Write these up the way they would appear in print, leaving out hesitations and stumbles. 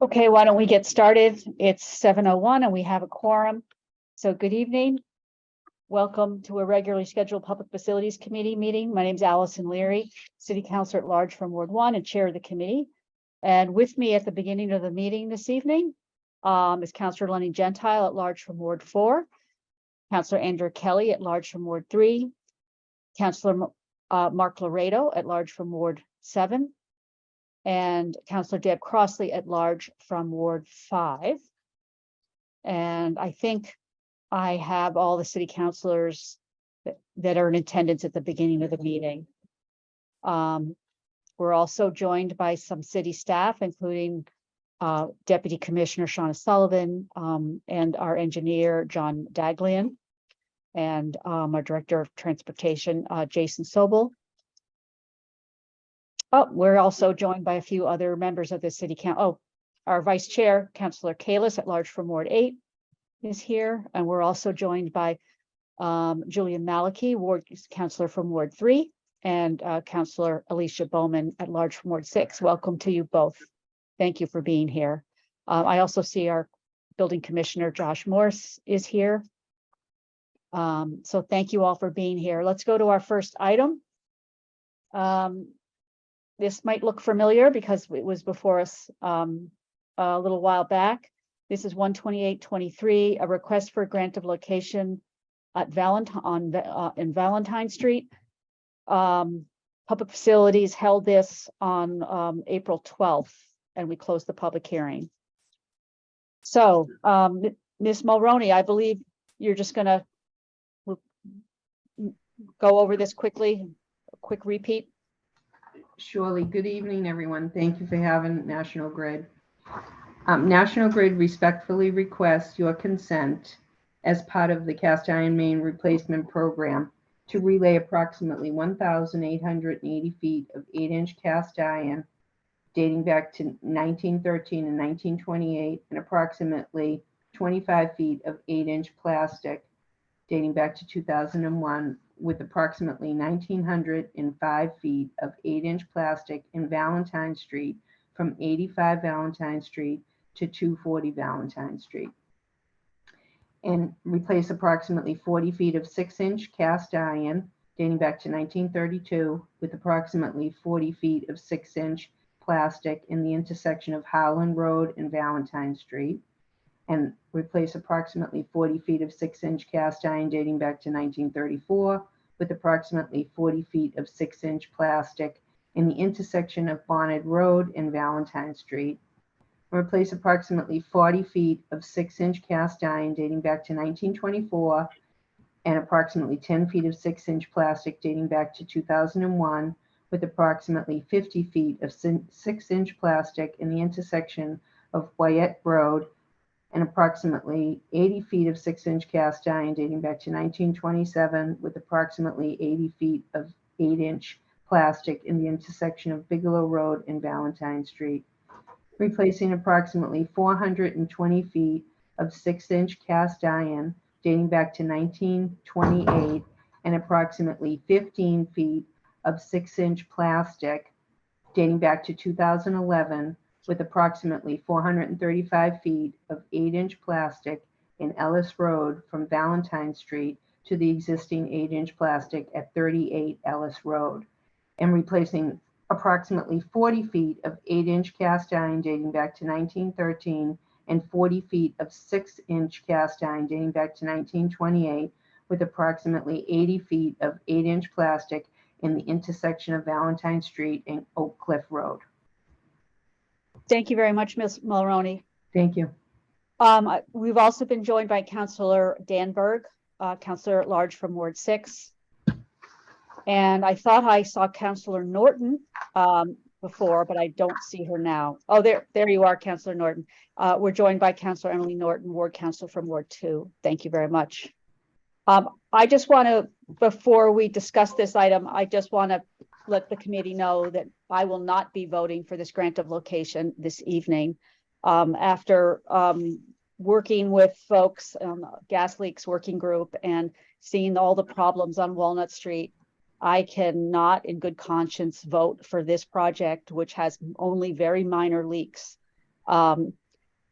Okay, why don't we get started? It's 7:01 and we have a quorum. So good evening. Welcome to a regularly scheduled Public Facilities Committee meeting. My name is Allison Leary, City Councilor at Large from Ward 1 and Chair of the committee. And with me at the beginning of the meeting this evening is Councilor Lenny Gentile at Large from Ward 4, Councilor Andrew Kelly at Large from Ward 3, Councilor Mark Laredo at Large from Ward 7, and Councilor Deb Crossley at Large from Ward 5. And I think I have all the city councilors that are in attendance at the beginning of the meeting. We're also joined by some city staff, including Deputy Commissioner Shauna Sullivan and our engineer, John Daglian, and our Director of Transportation, Jason Sobel. Oh, we're also joined by a few other members of the city council. Oh, our Vice Chair, Councilor Kalis at Large from Ward 8 is here. And we're also joined by Julian Maliki, Ward Councilor from Ward 3, and Councilor Alicia Bowman at Large from Ward 6. Welcome to you both. Thank you for being here. I also see our Building Commissioner, Josh Morse, is here. So thank you all for being here. Let's go to our first item. This might look familiar because it was before us a little while back. This is 12823, a request for a grant of location at in Valentine Street. Public Facilities held this on April 12th, and we closed the public hearing. So, Ms. Mulroney, I believe you're just going to go over this quickly, a quick repeat. Surely. Good evening, everyone. Thank you for having National Grid. National Grid respectfully requests your consent as part of the cast iron main replacement program to relay approximately 1,880 feet of 8-inch cast iron dating back to 1913 and 1928 and approximately 25 feet of 8-inch plastic dating back to 2001 with approximately 1,905 feet of 8-inch plastic in Valentine Street from 85 Valentine Street to 240 Valentine Street. And replace approximately 40 feet of 6-inch cast iron dating back to 1932 with approximately 40 feet of 6-inch plastic in the intersection of Howland Road and Valentine Street. And replace approximately 40 feet of 6-inch cast iron dating back to 1934 with approximately 40 feet of 6-inch plastic in the intersection of Bonnet Road and Valentine Street. Replace approximately 40 feet of 6-inch cast iron dating back to 1924 and approximately 10 feet of 6-inch plastic dating back to 2001 with approximately 50 feet of 6-inch plastic in the intersection of Wyatt Road and approximately 80 feet of 6-inch cast iron dating back to 1927 with approximately 80 feet of 8-inch plastic in the intersection of Bigelow Road and Valentine Street. Replacing approximately 420 feet of 6-inch cast iron dating back to 1928 and approximately 15 feet of 6-inch plastic dating back to 2011 with approximately 435 feet of 8-inch plastic in Ellis Road from Valentine Street to the existing 8-inch plastic at 38 Ellis Road, and replacing approximately 40 feet of 8-inch cast iron dating back to 1913 and 40 feet of 6-inch cast iron dating back to 1928 with approximately 80 feet of 8-inch plastic in the intersection of Valentine Street and Oak Cliff Road. Thank you very much, Ms. Mulroney. Thank you. We've also been joined by Councilor Danberg, Councilor at Large from Ward 6. And I thought I saw Councilor Norton before, but I don't see her now. Oh, there you are, Councilor Norton. We're joined by Councilor Emily Norton, Ward Councilor from Ward 2. Thank you very much. I just want to, before we discuss this item, I just want to let the committee know that I will not be voting for this grant of location this evening. After working with folks on the gas leaks working group and seeing all the problems on Walnut Street, I cannot in good conscience vote for this project, which has only very minor leaks.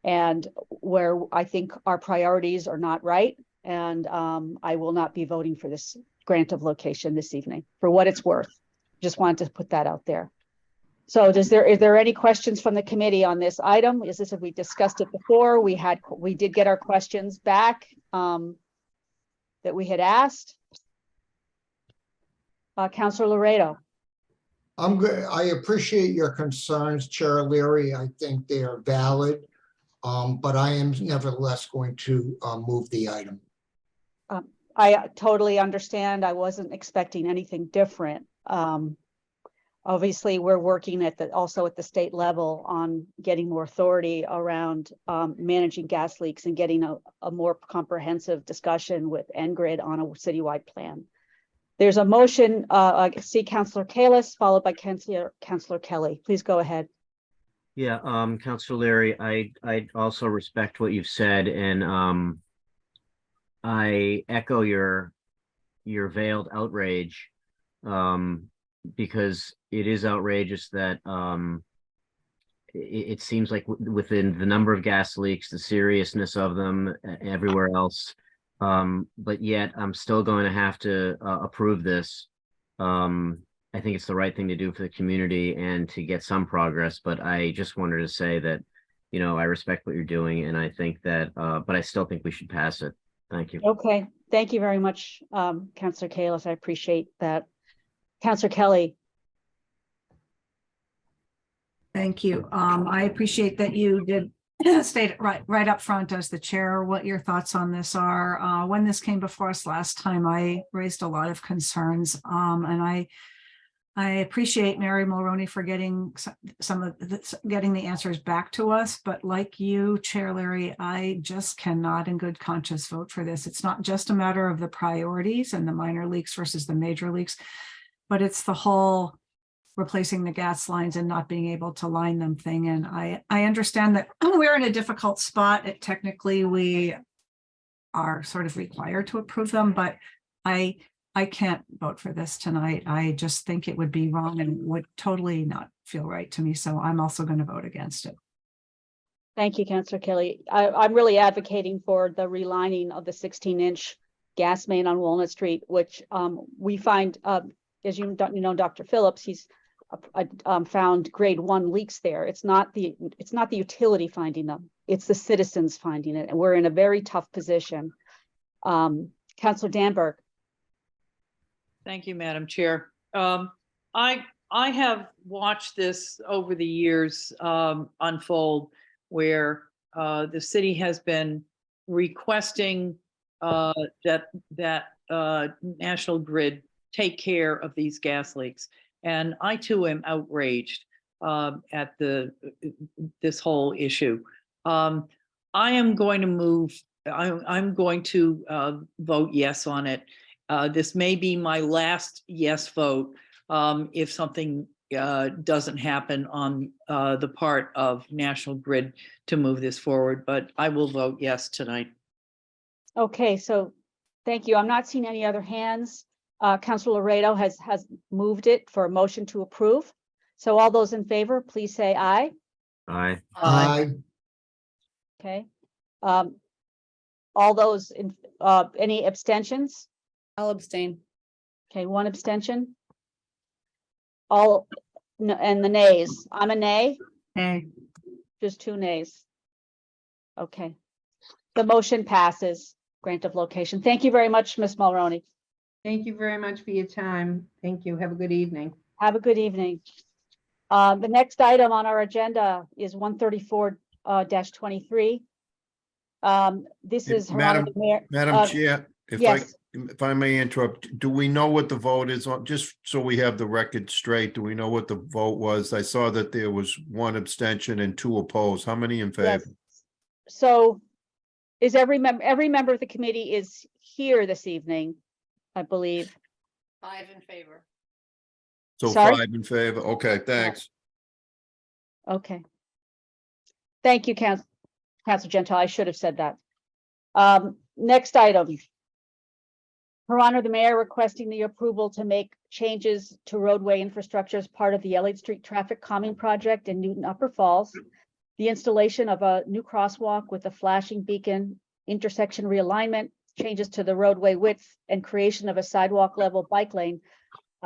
And where I think our priorities are not right. And I will not be voting for this grant of location this evening, for what it's worth. Just wanted to put that out there. So is there any questions from the committee on this item? Is this, if we discussed it before, we did get our questions back that we had asked. Councilor Laredo. I'm good. I appreciate your concerns, Chair Leary. I think they are valid. But I am nevertheless going to move the item. I totally understand. I wasn't expecting anything different. Obviously, we're working also at the state level on getting more authority around managing gas leaks and getting a more comprehensive discussion with NGRID on a citywide plan. There's a motion. I see Councilor Kalis, followed by Councilor Kelly. Please go ahead. Yeah, Councilor Leary, I also respect what you've said, and I echo your veiled outrage, because it is outrageous that it seems like within the number of gas leaks, the seriousness of them everywhere else, but yet I'm still going to have to approve this. I think it's the right thing to do for the community and to get some progress, but I just wanted to say that, you know, I respect what you're doing, and I think that, but I still think we should pass it. Thank you. Okay, thank you very much, Councilor Kalis. I appreciate that. Councilor Kelly. Thank you. I appreciate that you did state right up front as the chair what your thoughts on this are. When this came before us last time, I raised a lot of concerns, and I appreciate Mary Mulroney for getting getting the answers back to us. But like you, Chair Larry, I just cannot in good conscience vote for this. It's not just a matter of the priorities and the minor leaks versus the major leaks, but it's the whole replacing the gas lines and not being able to line them thing. And I understand that we're in a difficult spot. Technically, we are sort of required to approve them, but I can't vote for this tonight. I just think it would be wrong and would totally not feel right to me. So I'm also going to vote against it. Thank you, Councilor Kelly. I'm really advocating for the relining of the 16-inch gas main on Walnut Street, which we find, as you know, Dr. Phillips, he's found grade 1 leaks there. It's not the utility finding them; it's the citizens finding it, and we're in a very tough position. Councilor Danberg. Thank you, Madam Chair. I have watched this over the years unfold, where the city has been requesting that National Grid take care of these gas leaks, and I too am outraged at this whole issue. I am going to move. I'm going to vote yes on it. This may be my last yes vote if something doesn't happen on the part of National Grid to move this forward, but I will vote yes tonight. Okay, so thank you. I'm not seeing any other hands. Councilor Laredo has moved it for a motion to approve. So all those in favor, please say aye. Aye. Aye. Okay. All those in any abstentions? I'll abstain. Okay, 1 abstention. All and the nays. I'm a nay. Hey, Just 2 nays. Okay. The motion passes. Grant of location. Thank you very much, Ms. Mulroney. Thank you very much for your time. Thank you. Have a good evening. Have a good evening. The next item on our agenda is 134-23. This is Madam Mayor. Chair, Yes. if I may interrupt, do we know what the vote is on, just so we have the record straight? Do we know what the vote was? I saw that there was 1 abstention and 2 opposed. How many in favor? Yes. So is every member of the committee is here this evening, I believe. 5 in favor. So Sorry? 5 in favor. Okay, thanks. Okay. Thank you, Councilor Gentile. I should have said that. Next item. Her Honor, the Mayor requesting the approval to make changes to roadway infrastructure as part of the Elliott Street Traffic Calming Project in Newton Upper Falls. the installation of a new crosswalk with a flashing beacon, intersection realignment, changes to the roadway width, and creation of a sidewalk level bike lane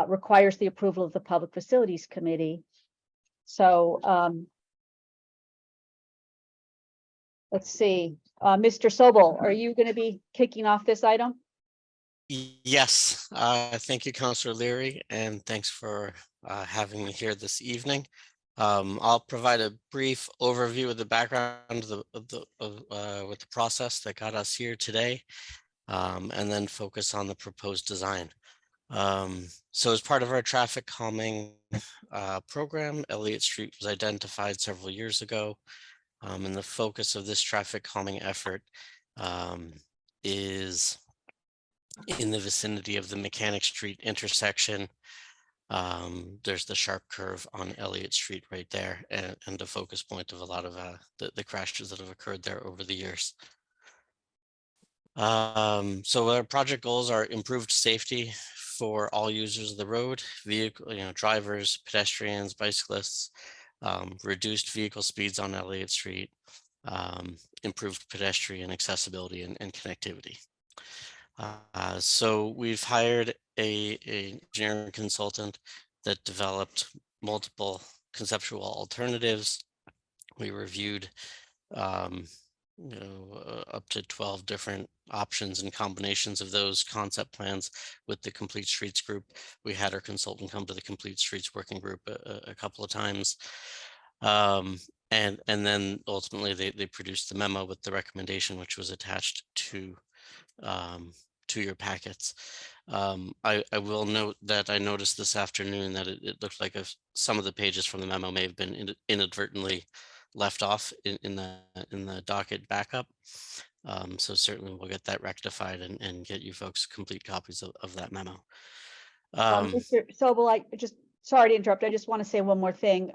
requires the approval of the Public Facilities Committee. So let's see, Mr. Sobel, are you going to be kicking off this item? Yes, thank you, Councilor Leary, and thanks for having me here this evening. I'll provide a brief overview of the background with the process that got us here today, and then focus on the proposed design. So as part of our traffic calming program, Elliott Street was identified several years ago, and the focus of this traffic calming effort is in the vicinity of the Mechanic Street intersection. There's the sharp curve on Elliott Street right there, and the focus point of a lot of the crashes that have occurred there over the years. So our project goals are improved safety for all users of the road, drivers, pedestrians, bicyclists, reduced vehicle speeds on Elliott Street, improved pedestrian accessibility and connectivity. So we've hired a engineering consultant that developed multiple conceptual alternatives. We reviewed up to 12 different options and combinations of those concept plans with the Complete Streets group. We had our consultant come to the Complete Streets working group a couple of times. And then ultimately they produced the memo with the recommendation, which was attached to your packets. I will note that I noticed this afternoon that it looked like some of the pages from the memo may have been inadvertently left off in the docket backup. So certainly we'll get that rectified and get you folks complete copies of that memo. Mr. Sobel, sorry to interrupt. I just want to say one more thing.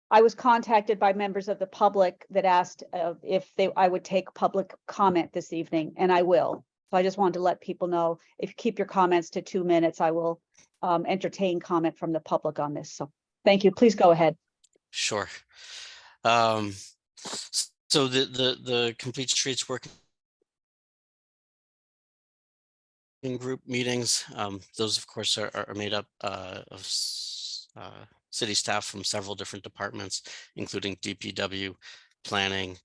I was contacted by members of the public that asked if I would take public comment this evening, and I will. So I just wanted to let people know, if you keep your comments to 2 minutes, I will entertain comment from the public on this. So thank you. Please go ahead. Sure. So the Complete Streets working group meetings, those of course are made up of city staff from several different departments, including DPW, planning,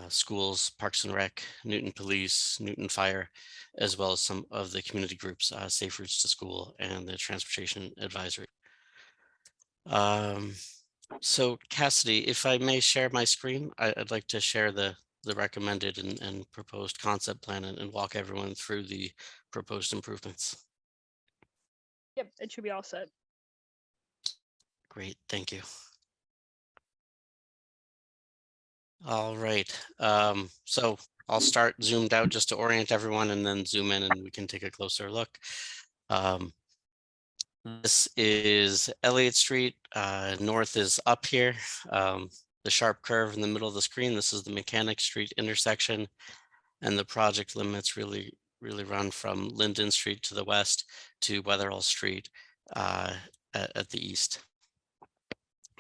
schools, Parks and Rec, Newton Police, Newton Fire, as well as some of the community groups, Safe Routes to School and the Transportation Advisory. So Cassidy, if I may share my screen, I'd like to share the recommended and proposed concept plan and walk everyone through the proposed improvements. Yep, it should be all set. Great, thank you. All right, so I'll start zoomed out just to orient everyone and then zoom in and we can take a closer look. This is Elliott Street, north is up here, the sharp curve in the middle of the screen. This is the Mechanic Street intersection, and the project limits really run from Linden Street to the west to Weatherall Street at the east.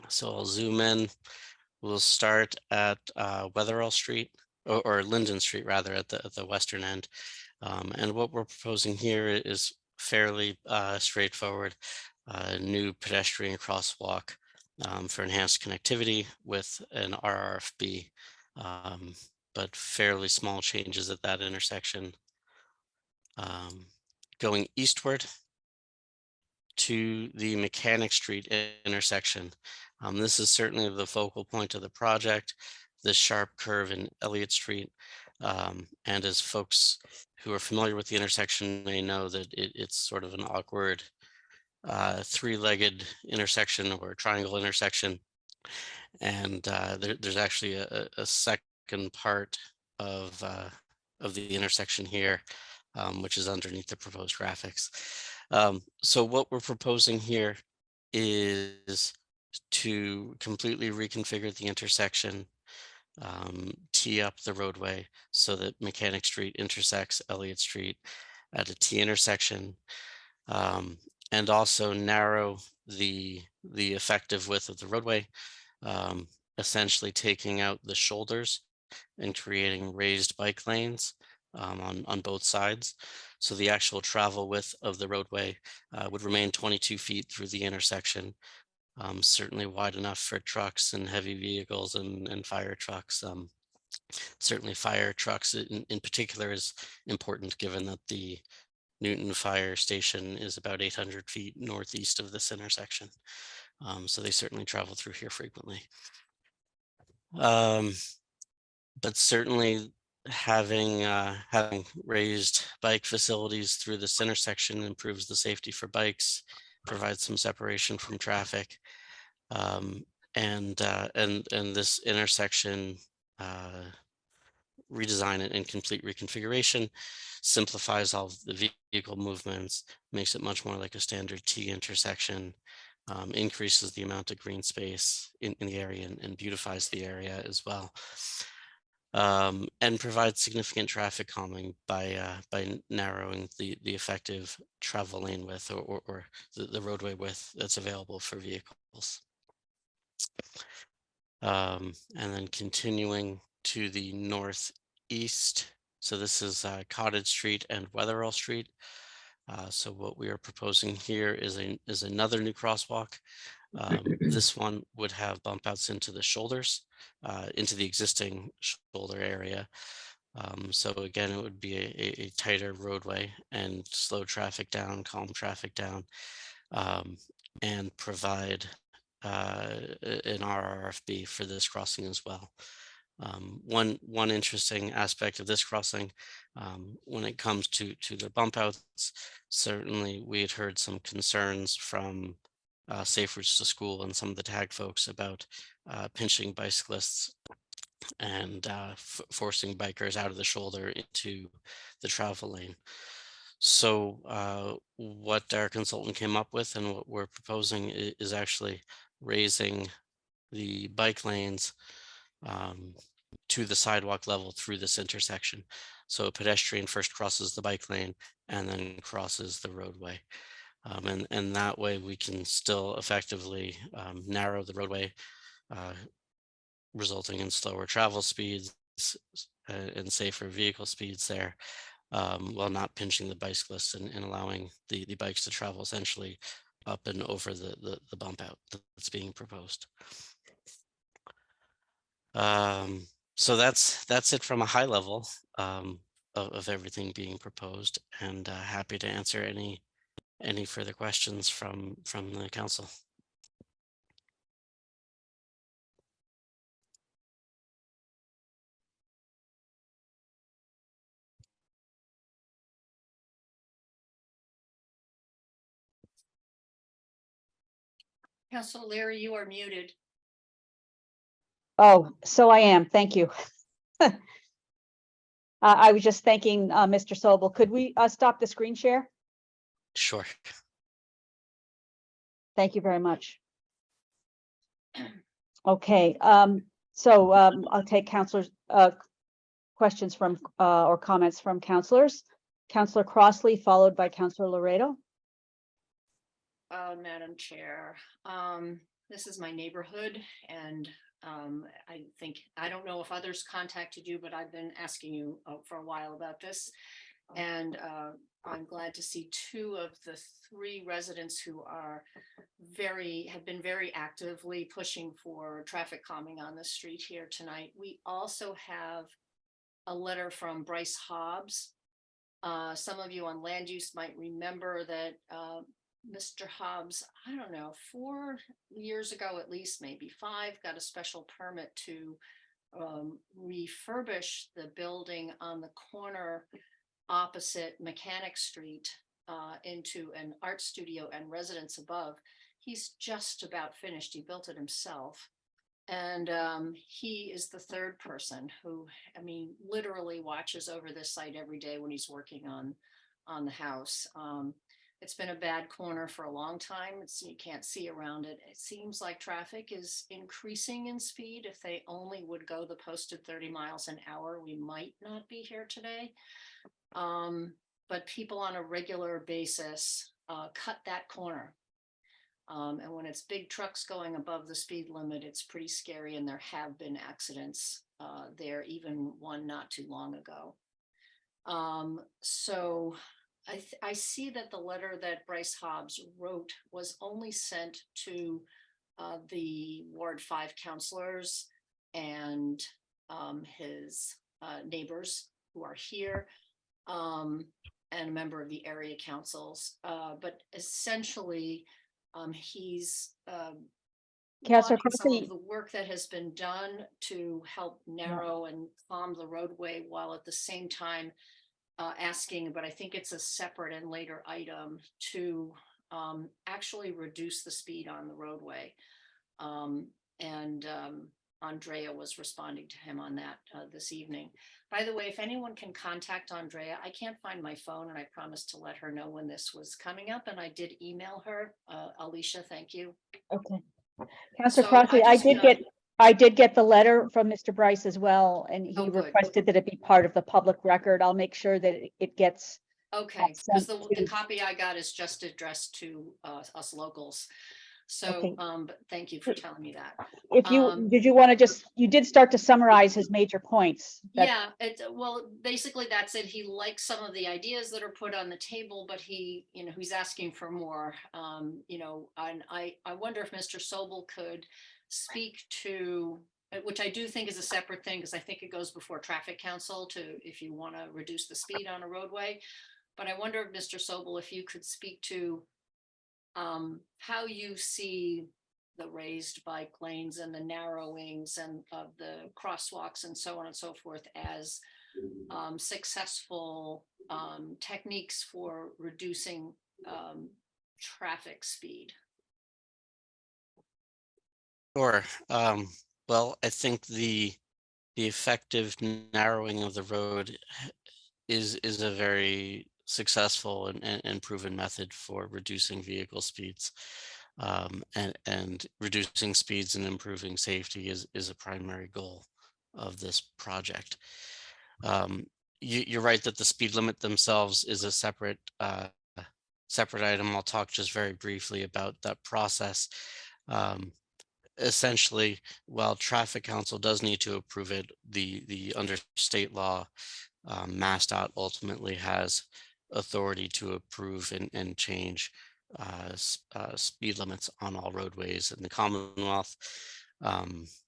So I'll zoom in. We'll start at Weatherall Street, or Linden Street rather, at the western end. And what we're proposing here is fairly straightforward. New pedestrian crosswalk for enhanced connectivity with an RRFB, but fairly small changes at that intersection. Going eastward to the Mechanic Street intersection. This is certainly the focal point of the project, this sharp curve in Elliott Street. And as folks who are familiar with the intersection may know, that it's sort of an awkward three-legged intersection or triangle intersection. And there's actually a second part of the intersection here, which is underneath the proposed graphics. So what we're proposing here is to completely reconfigure the intersection, tee up the roadway so that Mechanic Street intersects Elliott Street at a T intersection, and also narrow the effective width of the roadway essentially taking out the shoulders and creating raised bike lanes on both sides. So the actual travel width of the roadway would remain 22 feet through the intersection, certainly wide enough for trucks and heavy vehicles and fire trucks. Certainly fire trucks in particular is important given that the Newton Fire Station is about 800 feet northeast of this intersection. So they certainly travel through here frequently. But certainly having raised bike facilities through this intersection improves the safety for bikes, provides some separation from traffic. And this intersection redesign and complete reconfiguration simplifies all of the vehicle movements, makes it much more like a standard T intersection, increases the amount of green space in the area and beautifies the area as well. And provides significant traffic calming by narrowing the effective travel lane width or the roadway width that's available for vehicles. And then continuing to the northeast. So this is Cottage Street and Wetherell Street. So what we are proposing here is another new crosswalk. This one would have bump outs into the shoulders, into the existing shoulder area. So again, it would be a tighter roadway and slow traffic down, calm traffic down, and provide an RRFB for this crossing as well. One interesting aspect of this crossing, when it comes to the bump outs, certainly we had heard some concerns from Safe Routes to School and some of the tag folks about pinching bicyclists and forcing bikers out of the shoulder into the travel lane. So what our consultant came up with and what we're proposing is actually raising the bike lanes to the sidewalk level through this intersection. So a pedestrian first crosses the bike lane and then crosses the roadway. And that way we can still effectively narrow the roadway, resulting in slower travel speeds and safer vehicle speeds there, while not pinching the bicyclists and allowing the bikes to travel essentially up and over the bump out that's being proposed. So that's it from a high level of everything being proposed, and happy to answer any further questions from the council. Councilor Leary, you are muted. Oh, so I am. Thank you. I was just thanking Mr. Sobel. Could we stop the screen share? Sure. Thank you very much. Okay, so I'll take councilors questions from or comments from councilors. Councilor Crossley, followed by Councilor Laredo. Madam Chair, this is my neighborhood, and I don't know if others contacted you, but I've been asking you for a while about this. And I'm glad to see 2 of the 3 residents who have been very actively pushing for traffic calming on the street here tonight. We also have a letter from Bryce Hobbs. Some of you on land use might remember that Mr. Hobbs, I don't know, 4 years ago, at least maybe 5, got a special permit to refurbish the building on the corner opposite Mechanic Street into an art studio and residence above. He's just about finished. He built it himself. And he is the 3rd person who, I mean, literally watches over this site every day when he's working on the house. It's been a bad corner for a long time. You can't see around it. It seems like traffic is increasing in speed. If they only would go the posted 30 miles an hour, we might not be here today. But people on a regular basis cut that corner. And when it's big trucks going above the speed limit, it's pretty scary, and there have been accidents there, even one not too long ago. So I see that the letter that Bryce Hobbs wrote was only sent to the Ward 5 counselors and his neighbors who are here, and a member of the area councils. But essentially, he's Councilor lauding some Crossley, of the work that has been done to help narrow and calm the roadway, while at the same time asking, but I think it's a separate and later item, to actually reduce the speed on the roadway. And Andrea was responding to him on that this evening. By the way, if anyone can contact Andrea, I can't find my phone, and I promised to let her know when this was coming up, and I did email her. Alicia, thank you. okay. Councilor So Crossley, I just, I did get the letter from Mr. Bryce as well, and he Oh, good. requested that it be part of the public record. I'll make sure that it gets. Okay, because sent the to- copy I got is just addressed to us locals. So, Okay. but thank you for telling me that. If you, did you want to you did start to summarize his major points. Yeah, well, basically that's it. He likes some of the ideas that are put on the table, but he, he's asking for more. And I wonder if Mr. Sobel could speak to, which I do think is a separate thing, because I think it goes before traffic council if you want to reduce the speed on a roadway. But I wonder if Mr. Sobel, if you could speak to how you see the raised bike lanes and the narrowings and of the crosswalks and so on and so forth as successful techniques for reducing traffic speed. Sure. Well, I think the effective narrowing of the road is a very successful and proven method for reducing vehicle speeds. And reducing speeds and improving safety is a primary goal of this project. You're right that the speed limit themselves is a separate item. I'll talk just very briefly about that process. Essentially, while traffic council does need to approve it, the under state law, MassDOT ultimately has authority to approve and change speed limits on all roadways in the Commonwealth,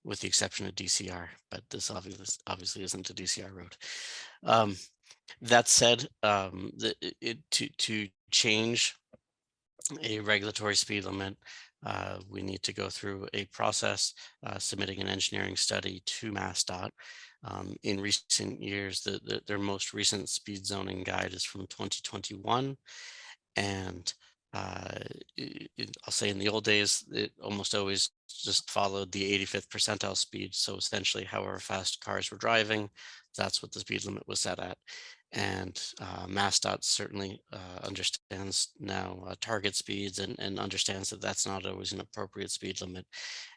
with the exception of DCR, but this obviously isn't a DCR road. That said, to change a regulatory speed limit, we need to go through a process, submitting an engineering study to MassDOT. In recent years, their most recent speed zoning guide is from 2021. And I'll say in the old days, it almost always just followed the 85th percentile speed. So essentially, however fast cars were driving, that's what the speed limit was set at. And MassDOT certainly understands now target speeds and understands that that's not always an appropriate speed limit,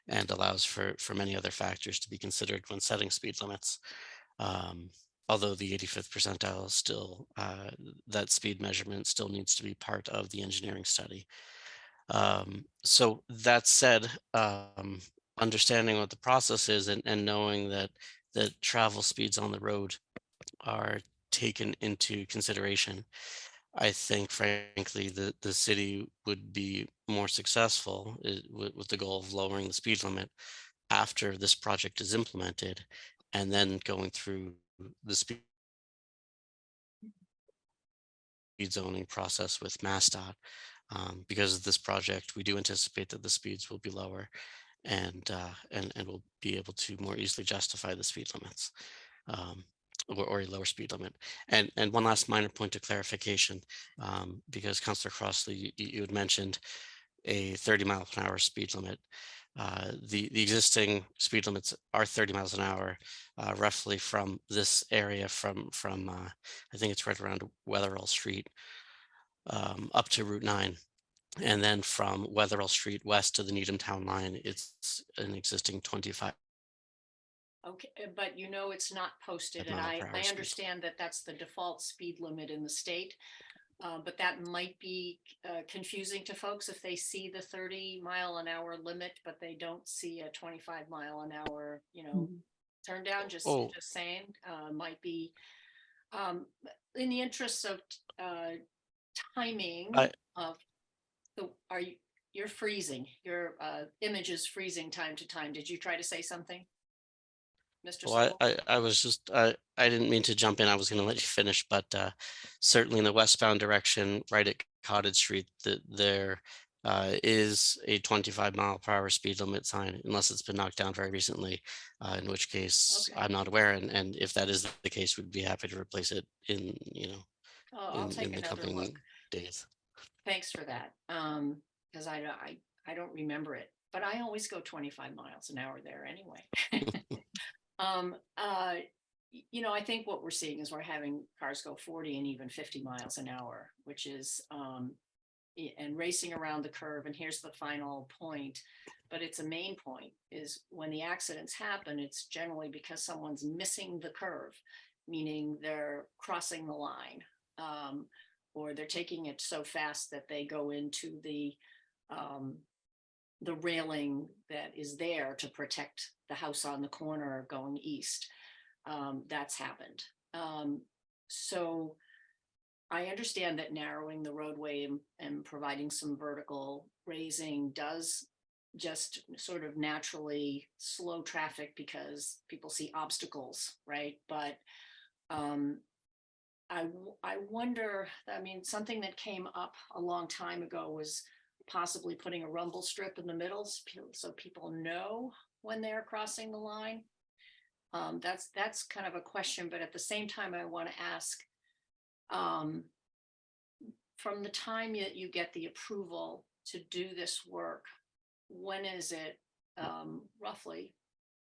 and allows for many other factors to be considered when setting speed limits. Although the 85th percentile is still, that speed measurement still needs to be part of the engineering study. So that said, understanding what the process is and knowing that travel speeds on the road are taken into consideration, I think, frankly, the city would be more successful with the goal of lowering the speed limit after this project is implemented, and then going through the speed zoning process with MassDOT. Because of this project, we do anticipate that the speeds will be lower, and we'll be able to more easily justify the speed limits, or a lower speed limit. And one last minor point of clarification, because Councillor Crossley, you had mentioned a 30 miles an hour speed limit. The existing speed limits are 30 miles an hour, roughly from this area, from I think it's right around Wetherell Street, up to Route 9. And then from Wetherell Street west to the Needham Town Line, it's an existing 25. Okay, but it's not posted, and Mile I per hour speed. understand that that's the default speed limit in the state. But that might be confusing to folks if they see the 30-mile-an-hour limit, but they don't see a 25-mile-an-hour, turn down, just Oh. saying, might be in the interest of timing I- of you're freezing, your image is freezing time to time. Did you try to say something? Mr. Well, Stoll? I was just, I didn't mean to jump in. I was going to let you finish, but certainly in the westbound direction, right at Cottage Street, there is a 25-mile-per-hour speed limit sign, unless it's been knocked down very recently, in which case Okay. I'm not aware. And if that is the case, we'd be happy to replace it in, Oh, I'll take in the another coming look. days. Thanks for that. Because I don't remember it, but I always go 25 miles an hour there anyway. I think what we're seeing is we're having cars go 40 and even 50 miles an hour, which is and racing around the curve. And here's the final point, but it's a main point, is when the accidents happen, it's generally because someone's missing the curve, meaning they're crossing the line, or they're taking it so fast that they go into the railing that is there to protect the house on the corner going east. That's happened. So I understand that narrowing the roadway and providing some vertical raising does just sort of naturally slow traffic because people see obstacles, right? But I wonder, something that came up a long time ago was possibly putting a rumble strip in the middle so people know when they're crossing the line. That's kind of a question, but at the same time, I want to ask, from the time that you get the approval to do this work, when is it roughly?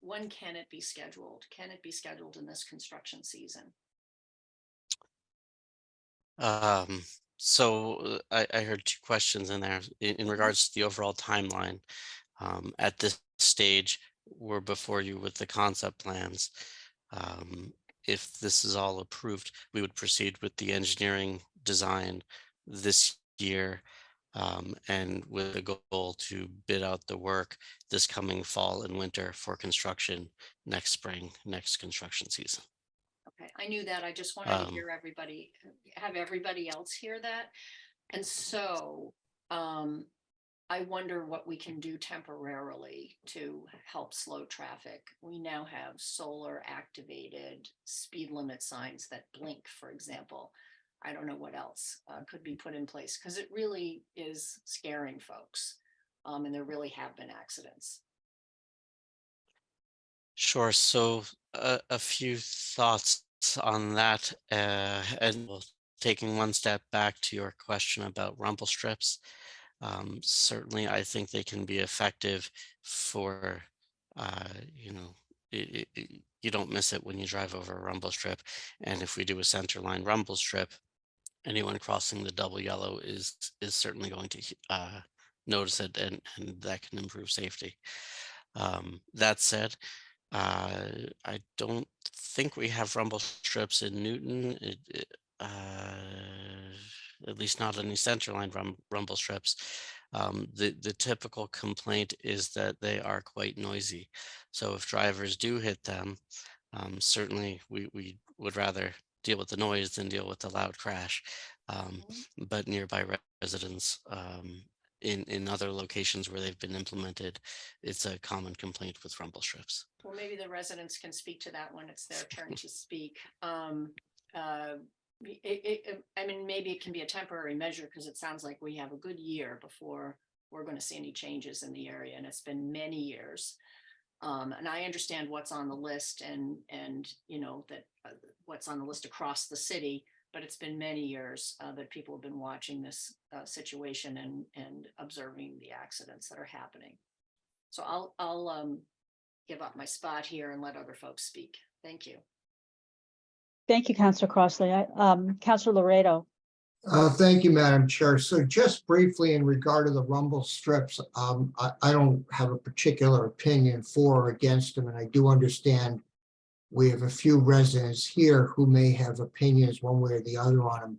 When can it be scheduled? Can it be scheduled in this construction season? So I heard two questions in there in regards to the overall timeline. At this stage, we're before you with the concept plans. If this is all approved, we would proceed with the engineering design this year, and with a goal to bid out the work this coming fall and winter for construction next spring, next construction season. Okay, I knew that. I just wanted to Um, hear have everybody else hear that. And so I wonder what we can do temporarily to help slow traffic. We now have solar activated speed limit signs that blink, for example. I don't know what else could be put in place, because it really is scaring folks. And there really have been accidents. Sure. So a few thoughts on that, and taking one step back to your question about rumble strips. Certainly, I think they can be effective for, you don't miss it when you drive over a rumble strip. And if we do a center line rumble strip, anyone crossing the double yellow is certainly going to notice it, and that can improve safety. That said, I don't think we have rumble strips in Newton. At least not any centerline rumble strips. The typical complaint is that they are quite noisy. So if drivers do hit them, certainly we would rather deal with the noise than deal with the loud crash. But nearby residents, in other locations where they've been implemented, it's a common complaint with rumble strips. Well, maybe the residents can speak to that when it's their turn to speak. Maybe it can be a temporary measure, because it sounds like we have a good year before we're going to see any changes in the area, and it's been many years. And I understand what's on the list, and that what's on the list across the city, but it's been many years that people have been watching this situation and observing the accidents that are happening. So I'll give up my spot here and let other folks speak. Thank you. Thank you, Councilor Crossley. Councilor Laredo. Thank you, Madam Chair. So just briefly in regard to the rumble strips, I don't have a particular opinion for or against them, and I do understand we have a few residents here who may have opinions one way or the other on them.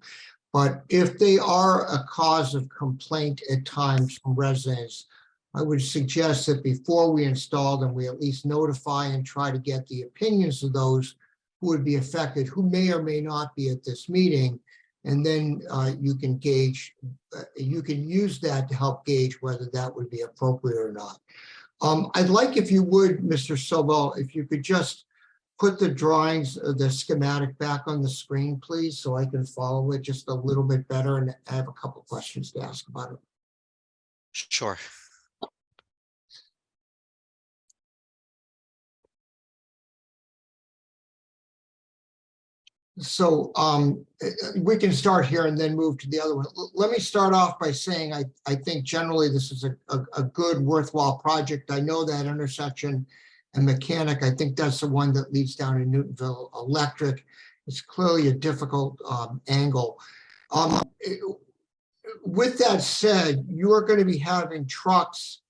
But if they are a cause of complaint at times from residents, I would suggest that before we install them, we at least notify and try to get the opinions of those who would be affected, who may or may not be at this meeting. And then you can gauge, you can use that to help gauge whether that would be appropriate or not. I'd like, if you would, Mr. Sobel, if you could just put the drawings, the schematic back on the screen, please, so I can follow it just a little bit better. And I have a couple of questions to ask about it. Sure. So we can start here and then move to the other one. Let me start off by saying I think generally this is a good, worthwhile project. I know that intersection and Mechanic, I think that's the one that leads down to Newtonville Electric. It's clearly a difficult angle. With that said, you are going to be having trucks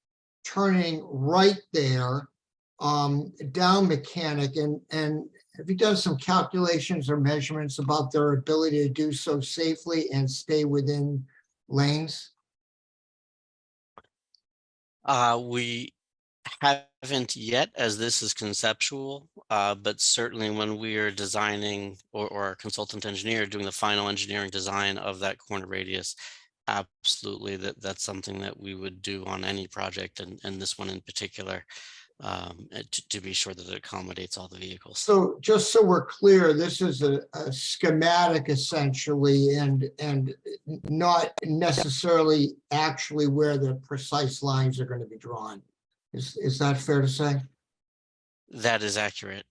turning right there down Mechanic, and have you done some calculations or measurements about their ability to do so safely and stay within lanes? We haven't yet, as this is conceptual, but certainly when we are designing, or our consultant engineer doing the final engineering design of that corner radius, absolutely, that's something that we would do on any project, and this one in particular, to be sure that it accommodates all the vehicles. So just so we're clear, this is a schematic essentially, and not necessarily actually where the precise lines are going to be drawn. Is that fair to say? That is accurate.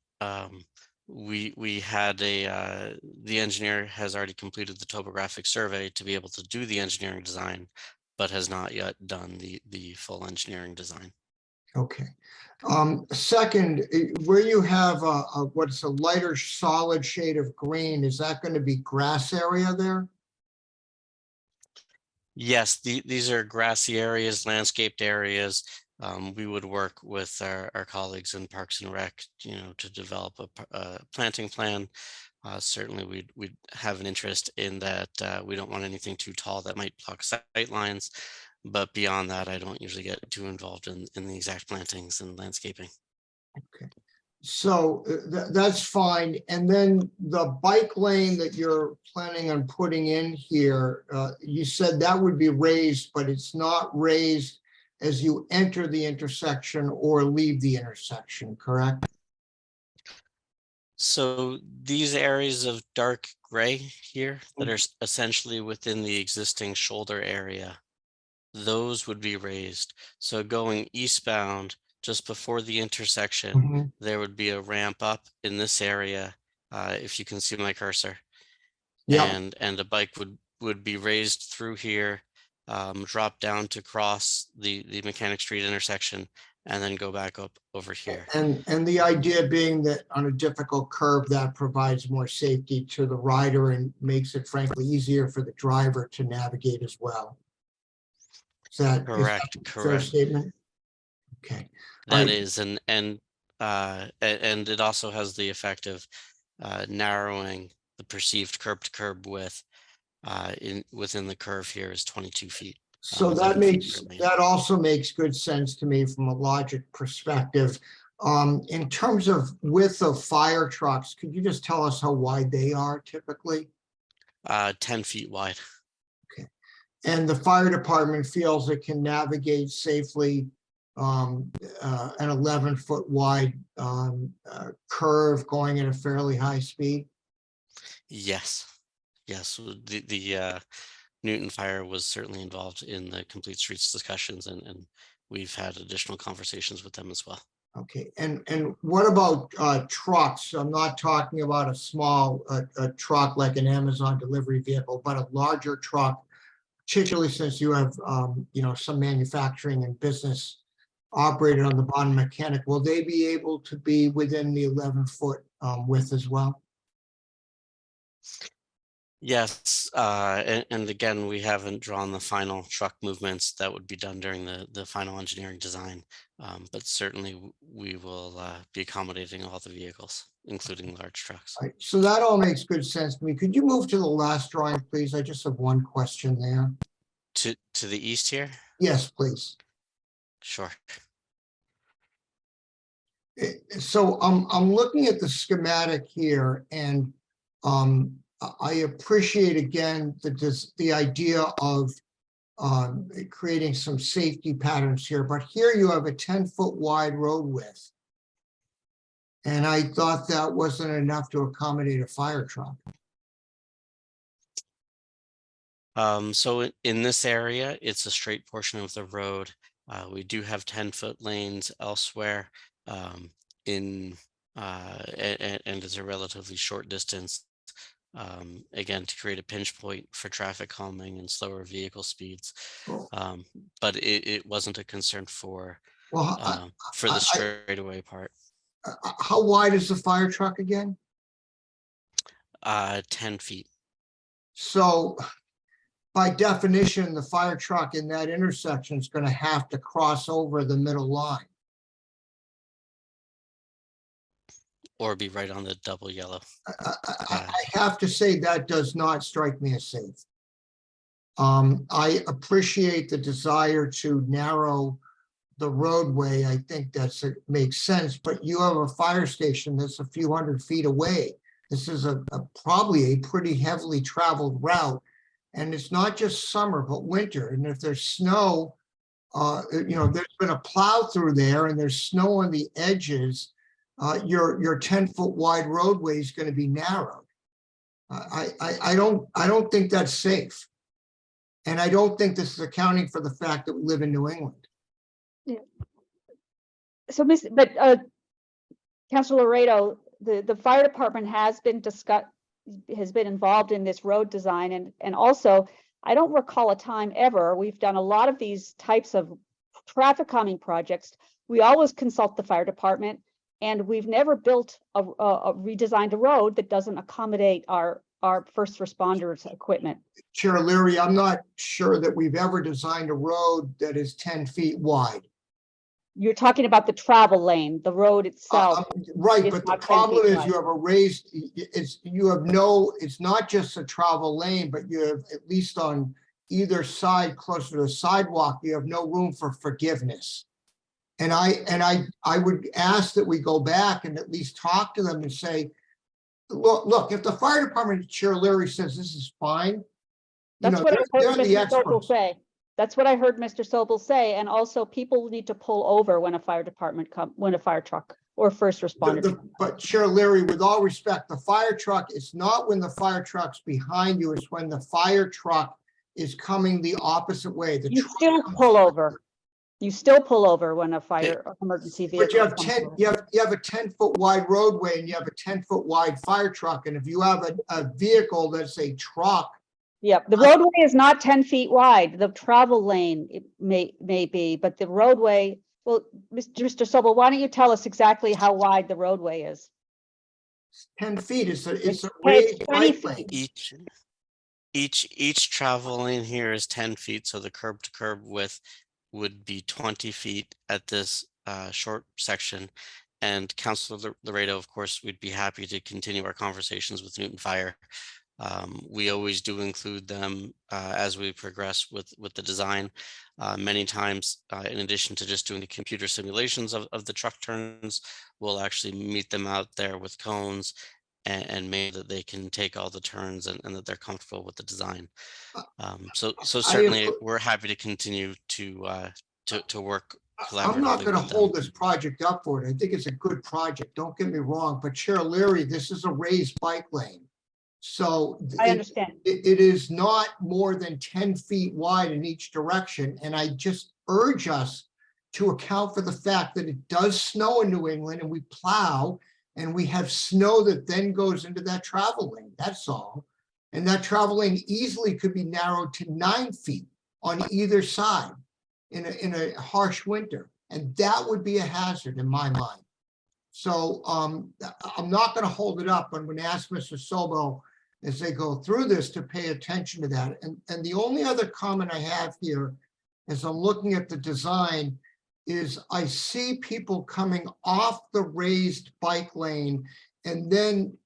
We had the engineer has already completed the topographic survey to be able to do the engineering design, but has not yet done the full engineering design. Okay. Second, where you have what's a lighter solid shade of green, is that going to be grass area there? Yes, these are grassy areas, landscaped areas. We would work with our colleagues in Parks and Rec, to develop a planting plan. Certainly, we'd have an interest in that. We don't want anything too tall that might block sight lines. But beyond that, I don't usually get too involved in the exact plantings and landscaping. Okay. So that's fine. And then the bike lane that you're planning on putting in here, you said that would be raised, but it's not raised as you enter the intersection or leave the intersection, correct? So these areas of dark gray here that are essentially within the existing shoulder area, those would be raised. So going eastbound, just before the intersection, there would be a ramp up in this area, if you can see my cursor. Yeah. And a bike would be raised through here, drop down to cross the Mechanic Street intersection, and then go back up over here. And the idea being that on a difficult curve, that provides more safety to the rider and makes it frankly easier for the driver to navigate as well. Is that Correct? a fair Correct. statement? Okay. That is, and it also has the effect of narrowing the perceived curb to curb width within the curve here is 22 feet. So that also makes good sense to me from a logic perspective. In terms of width of fire trucks, could you just tell us how wide they are typically? 10 feet wide. Okay. And the fire department feels it can navigate safely an 11-foot wide curve going at a fairly high speed? Yes. The Newton Fire was certainly involved in the Complete Streets discussions, and we've had additional conversations with them as well. Okay, and what about trucks? I'm not talking about a small truck like an Amazon delivery vehicle, but a larger truck, particularly since you have some manufacturing and business operated on the bottom Mechanic. Will they be able to be within the 11-foot width as well? Yes, and again, we haven't drawn the final truck movements that would be done during the final engineering design. But certainly we will be accommodating all the vehicles, including large trucks. All right, so that all makes good sense to me. Could you move to the last drawing, please? I just have one question there. To the east here? Yes, please. Sure. So I'm looking at the schematic here, and I appreciate again the idea of creating some safety patterns here, but here you have a 10-foot wide road width. And I thought that wasn't enough to accommodate a fire truck. So in this area, it's a straight portion of the road. We do have 10-foot lanes elsewhere and it's a relatively short distance. Again, to create a pinch point for traffic calming and slower vehicle speeds. But it wasn't a concern for Well, the straightaway part. how wide is the fire truck again? 10 feet. So by definition, the fire truck in that intersection is going to have to cross over the middle line. Or be right on the double yellow. I have to say that does not strike me as safe. I appreciate the desire to narrow the roadway. I think makes sense, but you have a fire station that's a few hundred feet away. This is probably a pretty heavily traveled route. And it's not just summer, but winter. And if there's snow, there's been a plow through there and there's snow on the edges, your 10-foot wide roadway is going to be narrowed. I don't think that's safe. And I don't think this is accounting for the fact that we live in New England. Yeah. So, Councilor Laredo, the fire department has been involved in this road design, and also I don't recall a time ever, we've done a lot of these types of traffic calming projects. We always consult the fire department, and we've never built redesigned a road that doesn't accommodate our first responders equipment. Chair Leary, I'm not sure that we've ever designed a road that is 10 feet wide. You're talking about the travel lane, the road itself. Right, is but the not 10 problem feet is wide. you have it's not just a travel lane, but you have, at least on either side closer to the sidewalk, you have no room for forgiveness. And I would ask that we go back and at least talk to them and say, look, if the fire department Chair Leary says this is fine, That's what I heard they're the Mr. Sobel experts. say. That's what I heard Mr. Sobel say. And also people need to pull over when a fire truck or first responder. But Chair Leary, with all respect, the fire truck, it's not when the fire truck's behind you, it's when the fire truck is coming the opposite way. You still pull over. You still pull over when a fire emergency vehicle. But you have comes over. you have a 10-foot wide roadway and you have a 10-foot wide fire truck. And if you have a vehicle that's a truck. Yep, the roadway is not 10 feet wide. The travel lane it may be, but the roadway, well, Mr. Sobel, why don't you tell us exactly how wide the roadway is? 10 feet. It's a It's raised 20 bike lane. Each travel lane here is 10 feet, so the curb to curb width would be 20 feet at this short section. And Councilor Laredo, of course, we'd be happy to continue our conversations with Newton Fire. We always do include them as we progress with the design. Many times, in addition to just doing the computer simulations of the truck turns, we'll actually meet them out there with cones and make that they can take all the turns and that they're comfortable with the design. So certainly we're happy to continue to work collaboratively. I'm not going to with hold them. this project up for it. I think it's a good project. Don't get me wrong, but Chair Leary, this is a raised bike lane. So I understand. it is not more than 10 feet wide in each direction. And I just urge us to account for the fact that it does snow in New England and we plow and we have snow that then goes into that travel lane. That's all. And that travel lane easily could be narrowed to 9 feet on either side in a harsh winter. And that would be a hazard in my mind. So I'm not going to hold it up. I'm going to ask Mr. Sobel as they go through this to pay attention to that. And the only other comment I have here, as I'm looking at the design, is I see people coming off the raised bike lane, and then,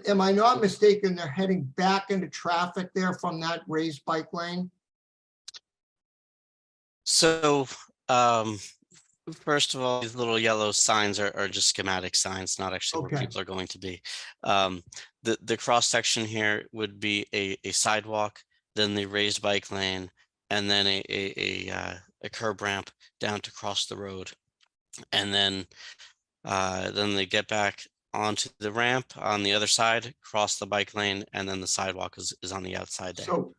am I not mistaken, they're heading back into traffic there from that raised bike lane? So, first of all, these little yellow signs are just schematic signs, not actually where Okay. people are going to be. The cross section here would be a sidewalk, then the raised bike lane, and then a curb ramp down to cross the road. And then they get back onto the ramp on the other side, cross the bike lane, and then the sidewalk is on the outside there. So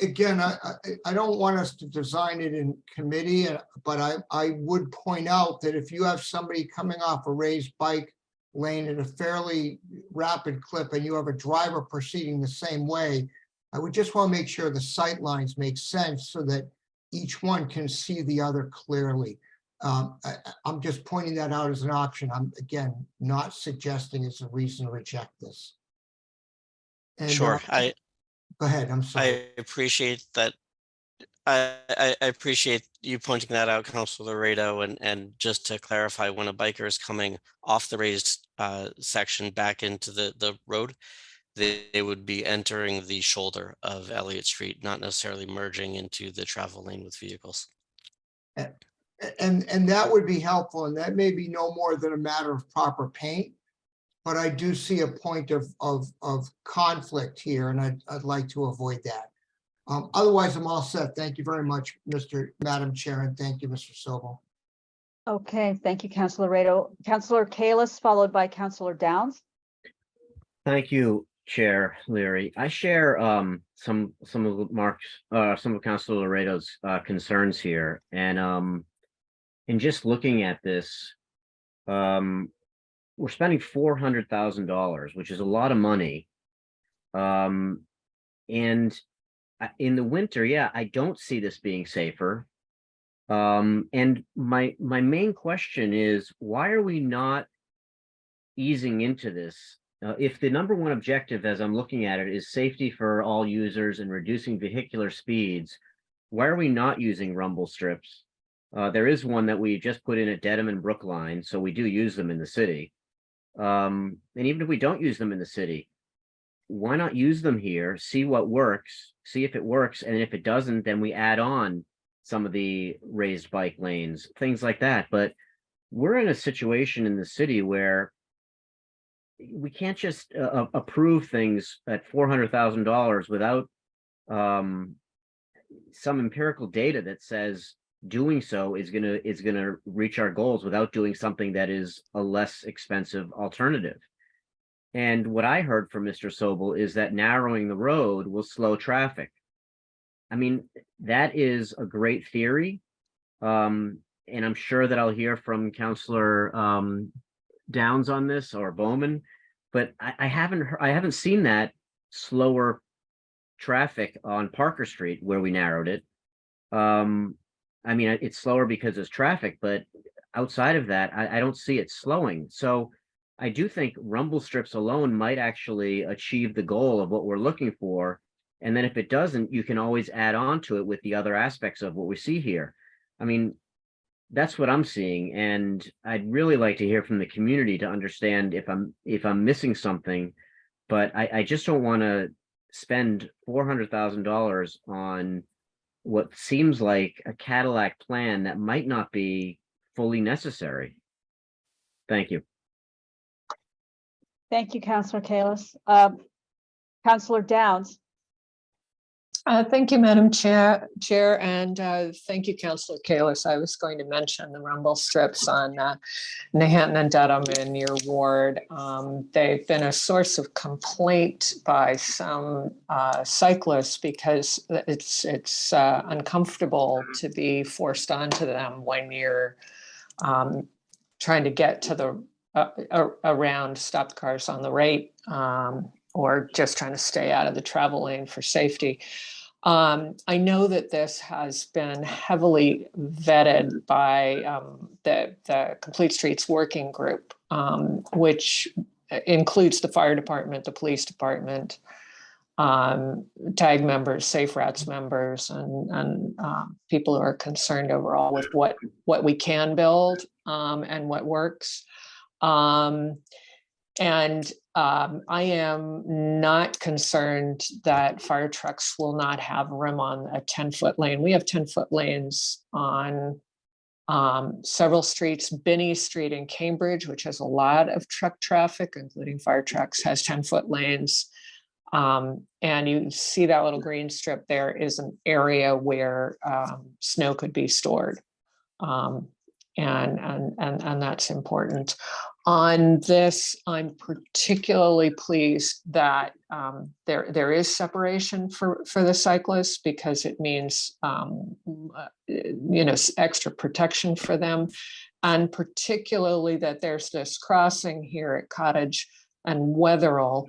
again, I don't want us to design it in committee, but I would point out that if you have somebody coming off a raised bike lane at a fairly rapid clip and you have a driver proceeding the same way, I would just want to make sure the sight lines make sense so that each one can see the other clearly. I'm just pointing that out as an option. I'm, again, not suggesting it's a reason to reject this. And, Sure, go ahead, I'm sorry. I appreciate that. I appreciate you pointing that out, Councilor Laredo, and just to clarify, when a biker is coming off the raised section back into the road, they would be entering the shoulder of Elliott Street, not necessarily merging into the travel lane with vehicles. And that would be helpful, and that may be no more than a matter of proper paint. But I do see a point of conflict here, and I'd like to avoid that. Otherwise, I'm all set. Thank you very much, Madam Chair, and thank you, Mr. Sobel. Okay, thank you, Councilor Rado. Councilor Kalis, followed by Councilor Downs. Thank you, Chair Leary. I share some of Councilor Laredo's concerns here, and in just looking at this, we're spending $400,000, which is a lot of money. And in the winter, yeah, I don't see this being safer. And my main question is, why are we not easing into this? If the number one objective, as I'm looking at it, is safety for all users and reducing vehicular speeds, why are we not using rumble strips? There is one that we just put in at Dedham and Brookline, so we do use them in the city. And even if we don't use them in the city, why not use them here, see what works, see if it works, and if it doesn't, then we add on some of the raised bike lanes, things like that. But we're in a situation in the city where we can't just approve things at $400,000 without some empirical data that says doing so is gonna reach our goals without doing something that is a less expensive alternative. And what I heard from Mr. Sobel is that narrowing the road will slow traffic. I mean, that is a great theory. And I'm sure that I'll hear from Councilor Downs on this, or Bowman, but I haven't seen that slower traffic on Parker Street where we narrowed it. I mean, it's slower because there's traffic, but outside of that, I don't see it slowing. So I do think rumble strips alone might actually achieve the goal of what we're looking for. And then if it doesn't, you can always add on to it with the other aspects of what we see here. I mean, that's what I'm seeing. And I'd really like to hear from the community to understand if I'm missing something, but I just don't want to spend $400,000 on what seems like a Cadillac plan that might not be fully necessary. Thank you. Thank you, Councilor Kalis. Councilor Downs. Thank you, Madam Chair, and thank you, Councilor Kalis. I was going to mention the rumble strips on Nahanton and Dedham in your ward. They've been a source of complaint by some cyclists because it's uncomfortable to be forced onto them when you're trying to get to the around stopped cars on the right, or just trying to stay out of the travel lane for safety. I know that this has been heavily vetted by the Complete Streets Working Group, which includes the fire department, the police department, TAG members, Safe Routes members, and people who are concerned overall with what we can build and what works. I am not concerned that fire trucks will not have room on a 10-foot lane. We have 10-foot lanes on several streets. Binney Street in Cambridge, which has a lot of truck traffic, including fire trucks, has 10-foot lanes. And you see that little green strip there is an area where snow could be stored. And that's important. On this, I'm particularly pleased that there is separation for the cyclists, because it means extra protection for them, and particularly that there's this crossing here at Cottage and Wetherell.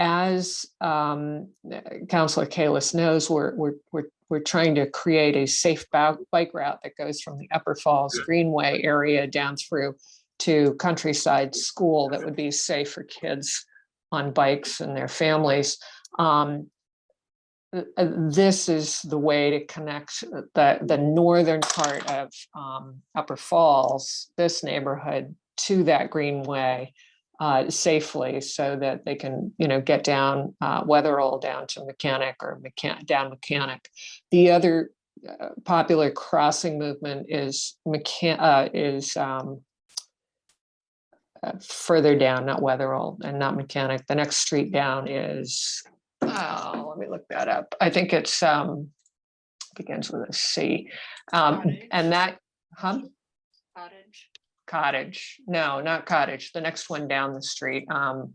As Councilor Kalis knows, we're trying to create a safe bike route that goes from the Upper Falls Greenway area down through to Countryside School that would be safe for kids on bikes and their families. This is the way to connect the northern part of Upper Falls, this neighborhood, to that Greenway safely, so that they can, get down Wetherell down to Mechanic, or down Mechanic. The other popular crossing movement is further down, not Wetherell and not Mechanic. The next street down is, let me look that up. I think it's begins with a C. And that, Cottage. No, not Cottage. The next one down the street. Oh,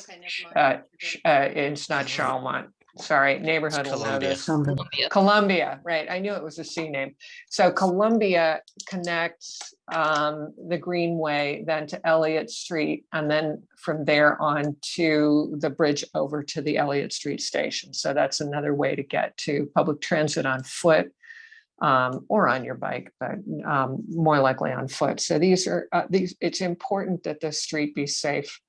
okay, never mind. It's not Charlemont. Sorry, neighborhood will know this. Columbia, right. I knew it was a C name. So Columbia connects the Greenway then to Elliott Street, and then from there on to the bridge over to the Elliott Street station. So that's another way to get to public transit on foot, or on your bike, but more likely on foot. So it's important that the street be safe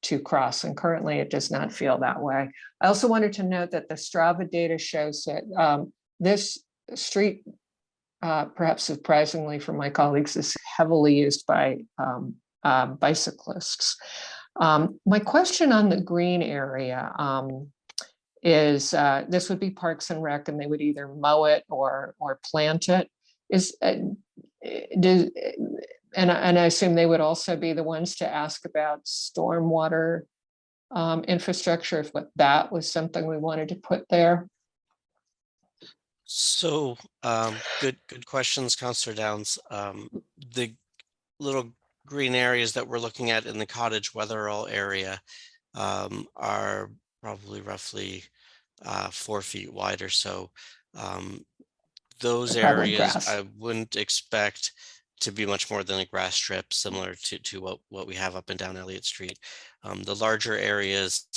to cross, and currently it does not feel that way. I also wanted to note that the Strava data shows that this street, perhaps surprisingly for my colleagues, is heavily used by bicyclists. My question on the green area is this would be Parks and Rec, and they would either mow it or plant it. And I assume they would also be the ones to ask about stormwater infrastructure, if that was something we wanted to put there. So good questions, Councillor Downs. The little green areas that we're looking at in the Cottage Wetherell area are probably roughly 4 feet wide or so. Those areas I wouldn't expect to be much more than a grass strip, similar to what we have up and down Elliott Street. The larger areas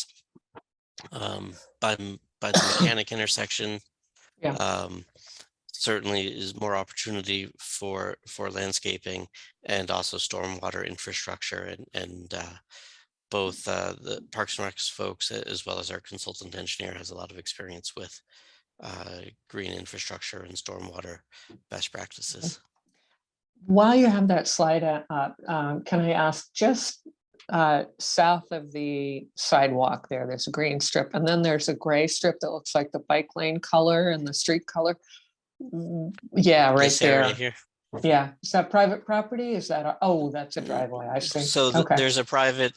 by the Mechanic intersection, certainly is more opportunity for landscaping and also stormwater infrastructure, and both the Parks and Rec folks as well as our consultant engineer has a lot of experience with green infrastructure and stormwater best practices. While you have that slide up, can I ask, just south of the sidewalk there's a green strip, and then there's a gray strip that looks like the bike lane color and the street color. Yeah, right This there. area here. Yeah, is that private property? Is that, that's a driveway, I see. So Okay. there's a private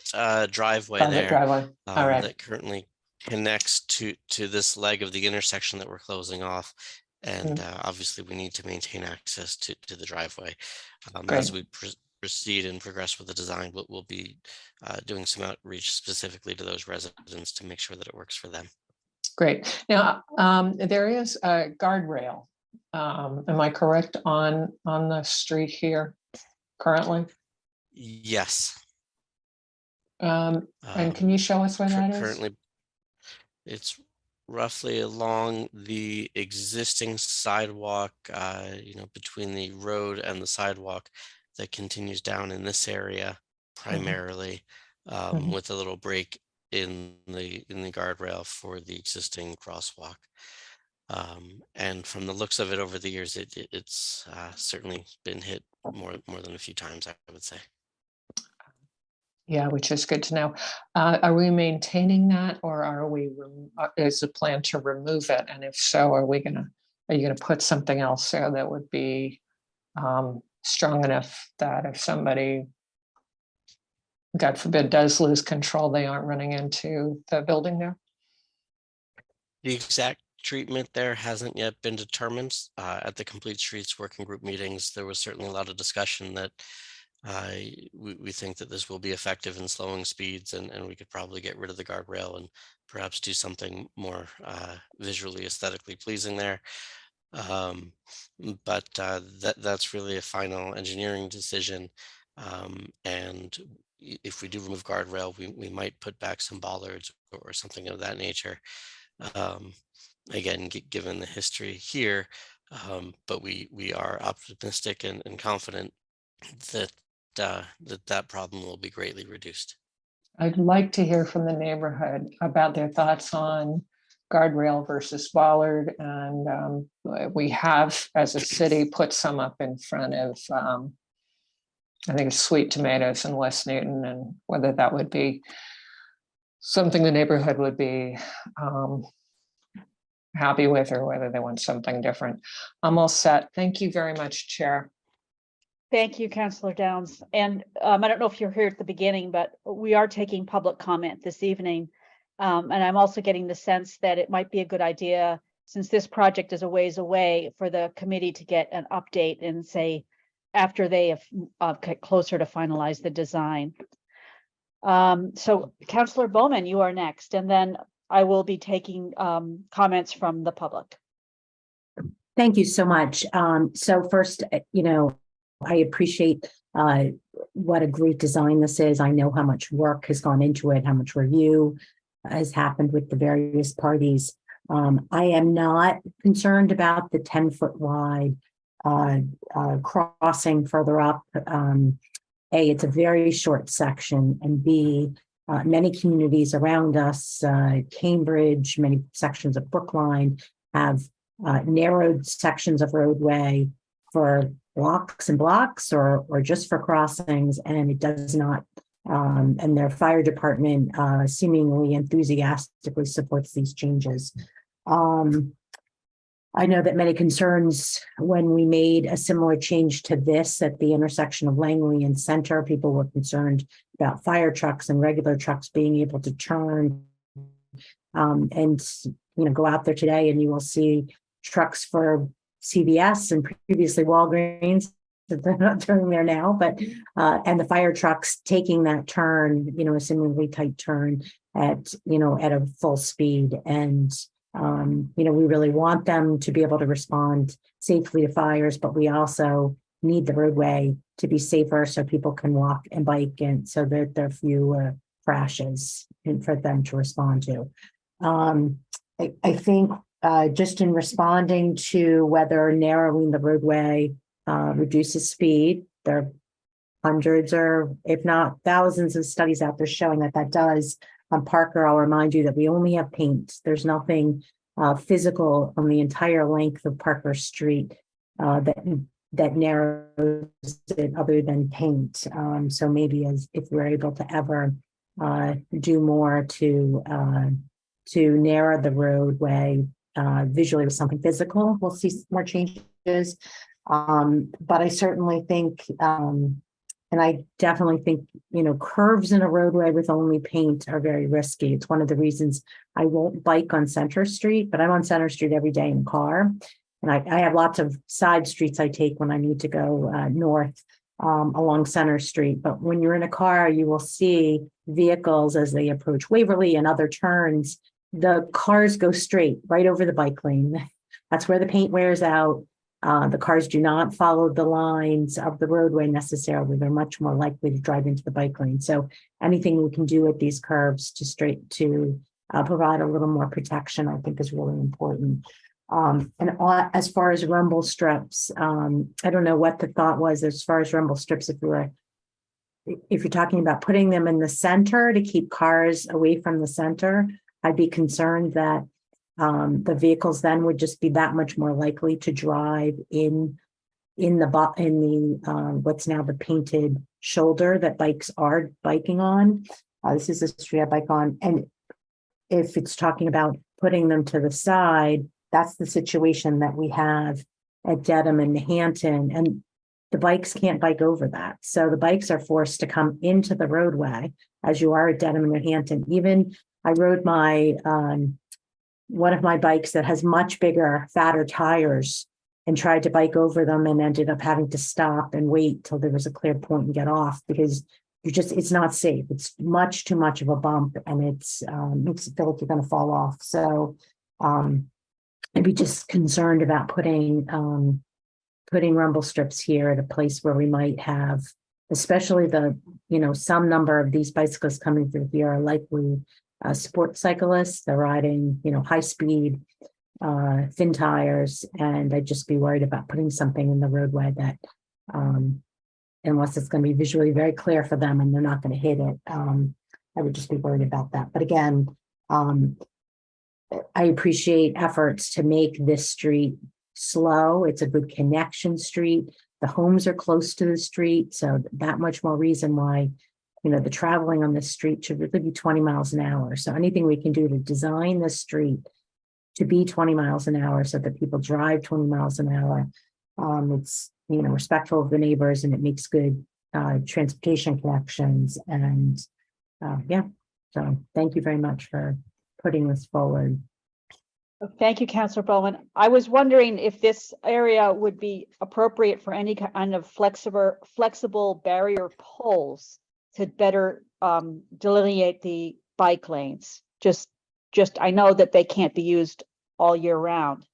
driveway Private there driveway, all right. that currently connects to this leg of the intersection that we're closing off. And obviously we need to maintain access to the driveway. As we proceed and progress with the design, we'll be doing some outreach specifically to those residents to make sure that it works for them. Great. Now, there is a guardrail. Am I correct on the street here currently? Yes. And can you show us where that is? Currently, it's roughly along the existing sidewalk, between the road and the sidewalk that continues down in this area. primarily, Mhm. with a little break in the guardrail for the existing crosswalk. And from the looks of it over the years, it's certainly been hit more than a few times, I would say. Yeah, which is good to know. Are we maintaining that, or is the plan to remove it? And if so, are you gonna put something else there that would be strong enough that if somebody, God forbid, does lose control, they aren't running into the building there? The exact treatment there hasn't yet been determined. At the Complete Streets Working Group meetings, there was certainly a lot of discussion that we think that this will be effective in slowing speeds, and we could probably get rid of the guardrail and perhaps do something more visually aesthetically pleasing there. Um, but that's really a final engineering decision. And if we do remove guardrail, we might put back some bollards or something of that nature. Um, Again, given the history here, but we are optimistic and confident that that problem will be greatly reduced. I'd like to hear from the neighborhood about their thoughts on guardrail versus bollard. And we have, as a city, put some up in front of, I think it's Sweet Tomatoes in West Newton, and whether that would be something the neighborhood would be happy with, or whether they want something different. I'm all set. Thank you very much, Chair. Thank you, Councillor Downs. And I don't know if you're here at the beginning, but we are taking public comment this evening. And I'm also getting the sense that it might be a good idea, since this project is a ways away, for the committee to get an update and say, after they have get closer to finalize the design. So Councillor Bowman, you are next, and then I will be taking comments from the public. Thank you so much. So first, I appreciate what a great design this is. I know how much work has gone into it, how much review has happened with the various parties. I am not concerned about the 10-foot wide crossing further up. A, it's a very short section, and B, many communities around us, Cambridge, many sections of Brookline have narrowed sections of roadway for blocks and blocks, or just for crossings, and it does not, and their fire department seemingly enthusiastically supports these changes. I know that many concerns when we made a similar change to this at the intersection of Langley and Center, people were concerned about fire trucks and regular trucks being able to turn. And go out there today and you will see trucks for CVS and previously Walgreens. They're not turning there now, but and the fire trucks taking that turn, a similarly tight turn at a full speed. And we really want them to be able to respond safely to fires, but we also need the roadway to be safer so people can walk and bike, and so that there are fewer crashes and for them to respond to. I think just in responding to whether narrowing the roadway reduces speed, there are hundreds or if not thousands of studies out there showing that does. On Parker, I'll remind you that we only have paint. There's nothing physical on the entire length of Parker Street that narrows it other than paint. So maybe if we're able to ever do more to narrow the roadway visually with something physical, we'll see more changes. But I certainly think, and I definitely think, curves in a roadway with only paint are very risky. It's one of the reasons I won't bike on Center Street, but I'm on Center Street every day in a car. And I have lots of side streets I take when I need to go north along Center Street. But when you're in a car, you will see vehicles as they approach Waverly and other turns. The cars go straight right over the bike lane. That's where the paint wears out. The cars do not follow the lines of the roadway necessarily. They're much more likely to drive into the bike lane. So anything we can do at these curves to provide a little more protection, I think is really important. As far as rumble strips, I don't know what the thought was as far as rumble strips, if we were if you're talking about putting them in the center to keep cars away from the center, I'd be concerned that the vehicles then would just be that much more likely to drive in the what's now the painted shoulder that bikes are biking on. This is the street I bike on. And if it's talking about putting them to the side, that's the situation that we have at Dedham and Hampton, and the bikes can't bike over that. So the bikes are forced to come into the roadway as you are at Dedham and Hampton. Even I rode my, one of my bikes that has much bigger, fatter tires and tried to bike over them and ended up having to stop and wait till there was a clear point and get off because it's not safe. It's much too much of a bump and it's makes it feel like you're going to fall off. So I'd be just concerned about putting rumble strips here at a place where we might have, especially some number of these bicyclists coming through here are likely sports cyclists. They're riding, high speed, thin tires, and I'd just be worried about putting something in the roadway that, unless it's going to be visually very clear for them and they're not going to hit it, I would just be worried about that. But again, I appreciate efforts to make this street slow. It's a good connection street. The homes are close to the street, so that much more reason why, the traveling on this street should really be 20 miles an hour. So anything we can do to design the street to be 20 miles an hour so that people drive 20 miles an hour, it's, respectful of the neighbors and it makes good transportation connections. And so thank you very much for putting this forward. Thank you, Councilor Bowen. I was wondering if this area would be appropriate for any kind of flexible barrier poles to better delineate the bike lanes. Just I know that they can't be used all year round,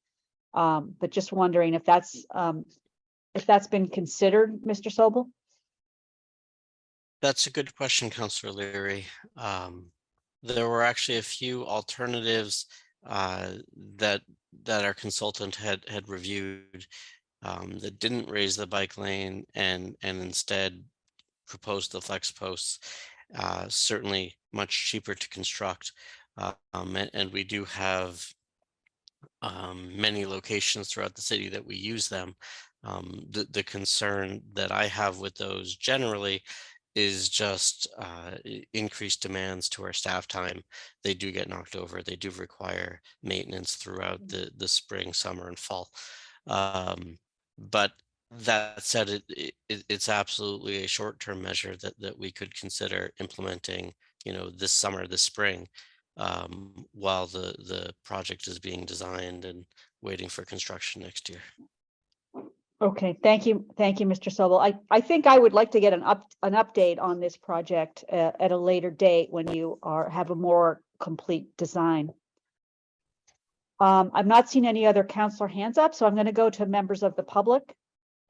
but just wondering if that's been considered, Mr. Sobel. That's a good question, Councilor Leary. There were actually a few alternatives that our consultant had reviewed that didn't raise the bike lane and instead proposed the flex posts. Certainly much cheaper to construct, and we do have many locations throughout the city that we use them. The concern that I have with those generally is just increased demands to our staff time. They do get knocked over. They do require maintenance throughout the spring, summer, and fall. But that said, it's absolutely a short-term measure that we could consider implementing, this summer, this spring, while the project is being designed and waiting for construction next year. Okay, thank you, Mr. Sobel. I think I would like to get an update on this project at a later date when you have a more complete design. I've not seen any other councilor hands up, so I'm going to go to members of the public.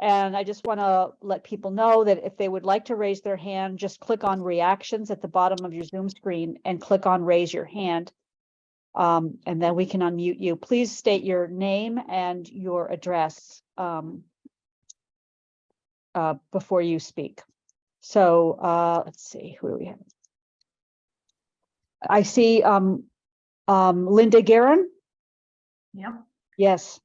And I just want to let people know that if they would like to raise their hand, just click on reactions at the bottom of your Zoom screen and click on raise your hand. And then we can unmute you. Please state your name and your address before you speak. So let's see, who do we have? I see Linda Guerin. Yep. Yes.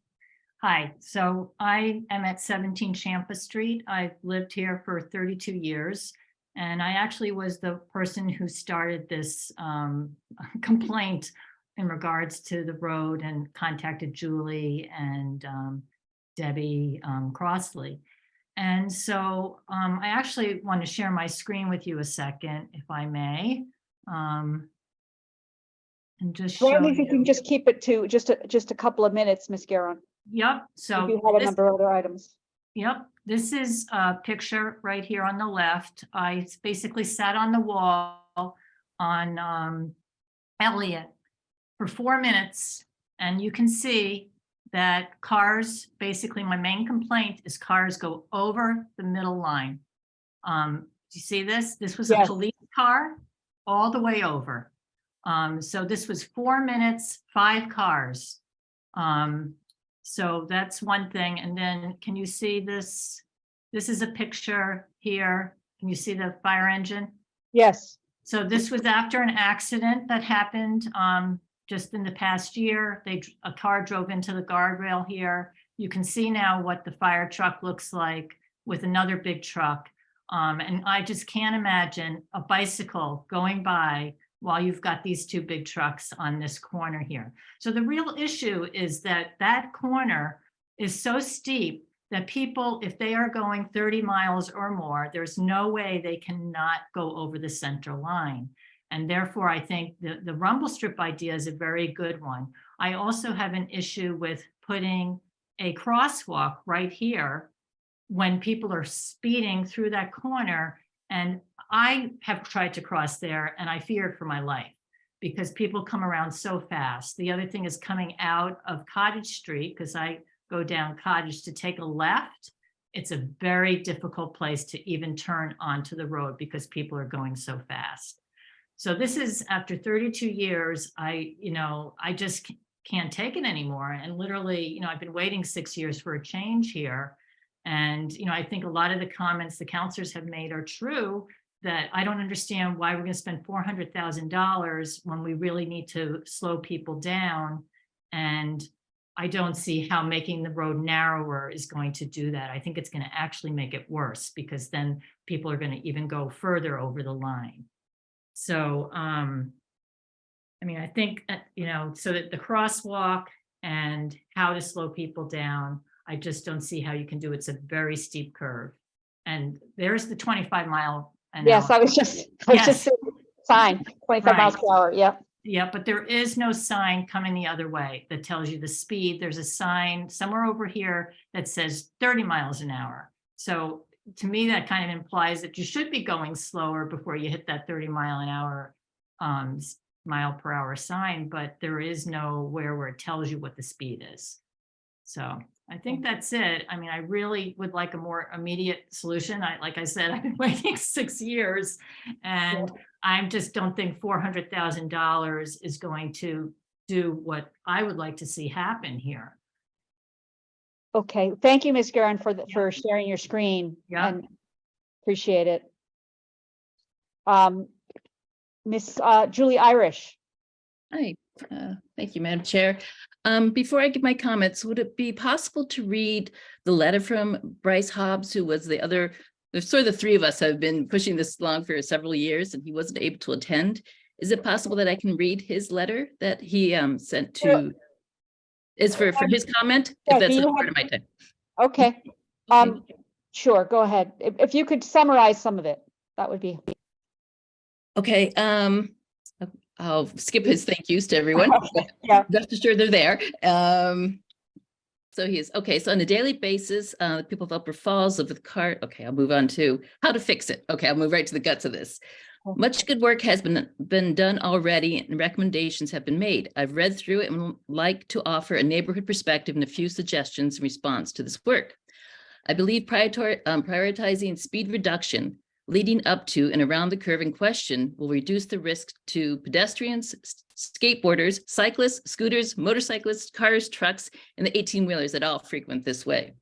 Hi, so I am at 17 Champa Street. I've lived here for 32 years, and I actually was the person who started this complaint in regards to the road and contacted Julie and Debbie Crossley. And so I actually want to share my screen with you a second, if I may. And just show Well, if you can just keep it to just a couple of minutes, Ms. Guerin. Yep. So you have a number of other items. Yep. This is a picture right here on the left. I basically sat on the wall on Elliott for 4 minutes, and you can see that cars, basically my main complaint is cars go over the middle line. Do you see this? This was a police car all the way over. So this was 4 minutes, 5 cars. So that's one thing. And then can you see this? This is a picture here Can you see the fire engine? Yes. So this was after an accident that happened just in the past year. A car drove into the guardrail here. You can see now what the fire truck looks like with another big truck. And I just can't imagine a bicycle going by while you've got these two big trucks on this corner here. So the real issue is that that corner is so steep that people, if they are going 30 miles or more, there's no way they cannot go over the center line. And therefore, I think the rumble strip idea is a very good one. I also have an issue with putting a crosswalk right here when people are speeding through that corner. And I have tried to cross there and I feared for my life because people come around so fast. The other thing is coming out of Cottage Street, because I go down Cottage to take a left. It's a very difficult place to even turn onto the road because people are going so fast. So this is after 32 years, I just can't take it anymore. And literally, I've been waiting 6 years for a change here. And, I think a lot of the comments the counselors have made are true, that I don't understand why we're going to spend $400,000 when we really need to slow people down. And I don't see how making the road narrower is going to do that. I think it's going to actually make it worse because then people are going to even go further over the line. So, I think, so that the crosswalk and how to slow people down, I just don't see how you can do it. It's a very steep curve. And there's the 25 mile an Yes, hour. I was just Yes. sign, 25 miles Right. per hour. Yep. Yeah, but there is no sign coming the other way that tells you the speed. There's a sign somewhere over here that says 30 miles an hour. So to me, that kind of implies that you should be going slower before you hit that 30 mile an hour, mile per hour sign, but there is nowhere where it tells you what the speed is. So I think that's it. I really would like a more immediate solution. Like I said, I've been waiting 6 years and I just don't think $400,000 is going to do what I would like to see happen here. Okay. Thank you, Ms. Guerin, for sharing your screen. Yeah. And appreciate it. Miss Julie Irish. Hi, thank you, Madam Chair. Before I give my comments, would it be possible to read the letter from Bryce Hobbs, who was there's sort of the three of us have been pushing this along for several years and he wasn't able to attend. Is it possible that I can read his letter that he sent to, is for his comment? Yeah, If that's do you not part have- of my time. Okay. Sure. Go ahead. If you could summarize some of it, that would be. Okay, I'll skip his thank yous to everyone. Yeah. Rest assured they're there. So so on a daily basis, the people of Upper Falls live with cart. Okay, I'll move on to how to fix it. Okay, I'll move right to the guts of this. Much good work has been done already and recommendations have been made. I've read through it and would like to offer a neighborhood perspective and a few suggestions in response to this work. I believe prioritizing speed reduction leading up to and around the curve in question will reduce the risk to pedestrians, skateboarders, cyclists, scooters, motorcyclists, cars, trucks, and the 18-wheelers that all frequent this way.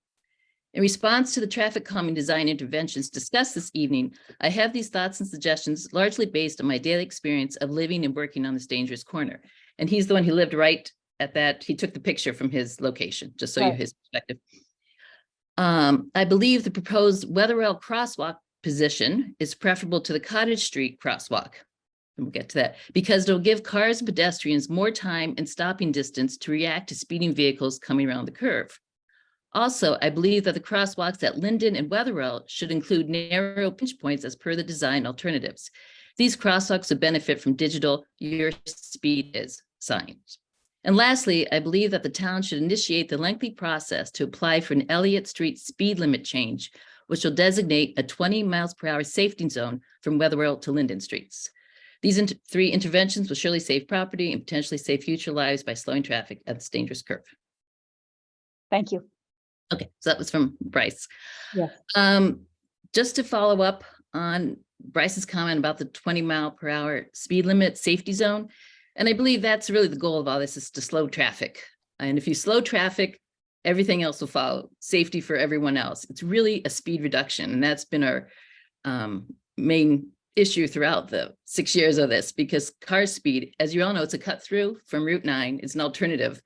In response to the traffic calming design interventions discussed this evening, I have these thoughts and suggestions largely based on my daily experience of living and working on this dangerous corner. And he's the one who lived right at that. He took the picture from his location, just so you have his perspective. I believe the proposed Weatherell crosswalk position is preferable to the Cottage Street crosswalk. And we'll get to that because it'll give cars and pedestrians more time and stopping distance to react to speeding vehicles coming around the curve. Also, I believe that the crosswalks at Linden and Weatherell should include narrow pinch points as per the design alternatives. These crosswalks would benefit from digital "your speed is" signs. And lastly, I believe that the town should initiate the lengthy process to apply for an Elliott Street speed limit change, which will designate a 20 miles per hour safety zone from Weatherell to Linden Streets. These three interventions will surely save property and potentially save future lives by slowing traffic at this dangerous curve. Thank you. Okay, so that was from Bryce. Yeah. Just to follow up on Bryce's comment about the 20 mile per hour speed limit safety zone. And I believe that's really the goal of all this, is to slow traffic. And if you slow traffic, everything else will follow. Safety for everyone else. It's really a speed reduction. And that's been our main issue throughout the 6 years of this, because car speed, as you all know, it's a cut through from Route 9. It's an alternative.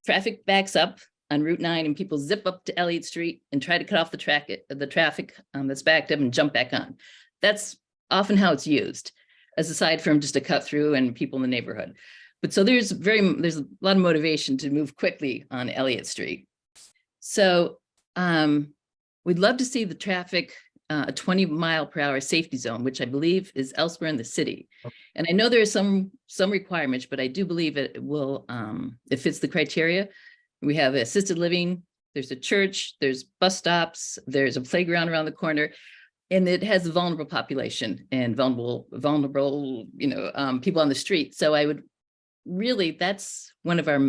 Traffic backs up on Route 9 and people zip up to Elliott Street and try to cut off the traffic that's backed up and jump back on. That's often how it's used, as aside from just a cut through and people in the neighborhood. But so there's a lot of motivation to move quickly on Elliott Street. So we'd love to see the traffic, a 20-mile-per-hour safety zone, which I believe is elsewhere in the city. And I know there are some requirements, but I do believe it will, it fits the criteria. We have assisted living, there's a church, there's bus stops, there's a playground around the corner, and it has a vulnerable population and vulnerable, people on the street. So I would really, that's one of our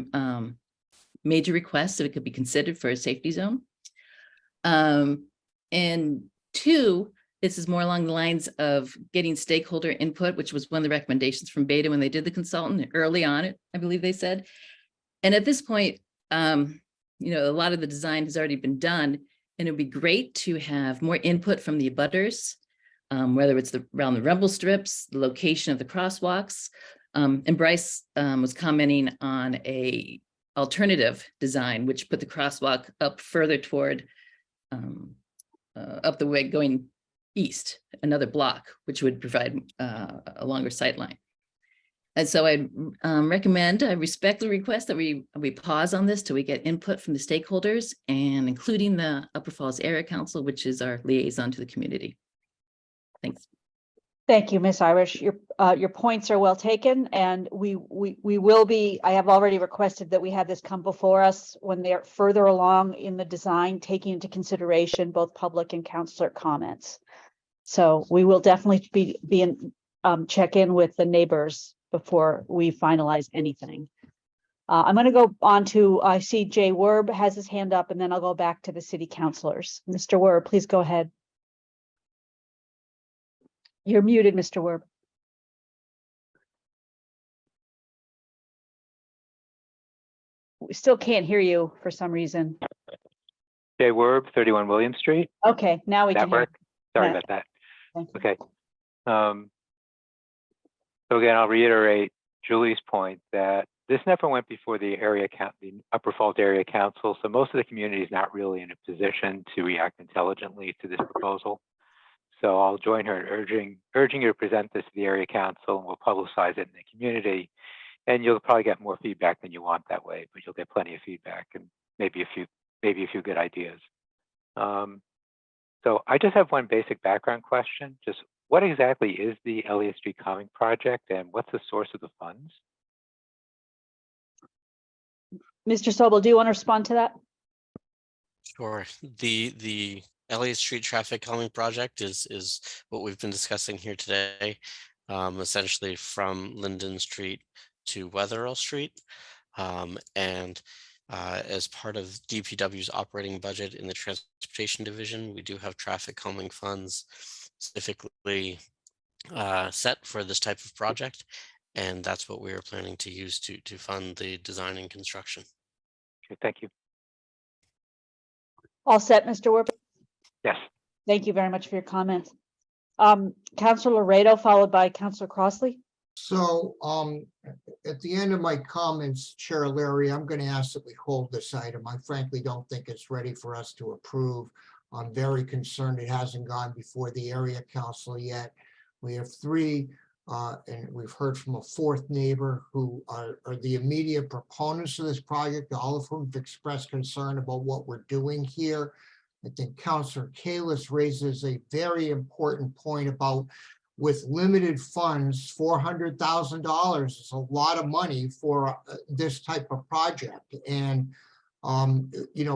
major requests, that it could be considered for a safety zone. And two, this is more along the lines of getting stakeholder input, which was one of the recommendations from Beta when they did the consultant early on it, I believe they said. And at this point, a lot of the design has already been done, and it'd be great to have more input from the abutters, whether it's around the rumble strips, the location of the crosswalks. And Bryce was commenting on a alternative design, which put the crosswalk up further toward up the way going east, another block, which would provide a longer sight line. And so I respectfully request that we pause on this till we get input from the stakeholders, and including the Upper Falls Area Council, which is our liaison to the community. Thanks. Thank you, Ms. Irish. Your points are well taken, and we will be, I have already requested that we have this come before us when they're further along in the design, taking into consideration both public and councillor comments. So we will definitely be in check in with the neighbors before we finalize anything. I'm going to go on to, I see Jay Werb has his hand up, and then I'll go back to the city councilors. Mr. Werb, please go ahead. You're muted, Mr. Werb. We still can't hear you for some reason. Jay Werb, 31 William Street. Okay, now we can hear. Network. Sorry Yeah. about that. Thank you. Okay. So again, I'll reiterate Julie's point that this never went before the Upper Falls Area Council. So most of the community is not really in a position to react intelligently to this proposal. So I'll join her in urging you to present this to the area council, and we'll publicize it in the community. And you'll probably get more feedback than you want that way, but you'll get plenty of feedback and maybe a few good ideas. So I just have one basic background question. Just what exactly is the Elliott Street Calming Project, and what's the source of the funds? Mr. Sobel, do you want to respond to that? Sure. The Elliott Street Traffic Calming Project is what we've been discussing here today, essentially from Linden Street to Wetherell Street. As part of DPW's operating budget in the transportation division, we do have traffic calming funds specifically set for this type of project. And that's what we are planning to use to fund the design and construction. Okay, thank you. All set, Mr. Werb? Yes. Thank you very much for your comments. Councilor Laredo, followed by Councilor Crossley. So at the end of my comments, Chair Larry, I'm going to ask that we hold this item. I frankly don't think it's ready for us to approve. I'm very concerned it hasn't gone before the area council yet. We have three, and we've heard from a fourth neighbor who are the immediate proponents of this project, all of whom have expressed concern about what we're doing here. I think Councilor Kalis raises a very important point about, with limited funds, $400,000 is a lot of money for this type of project. And,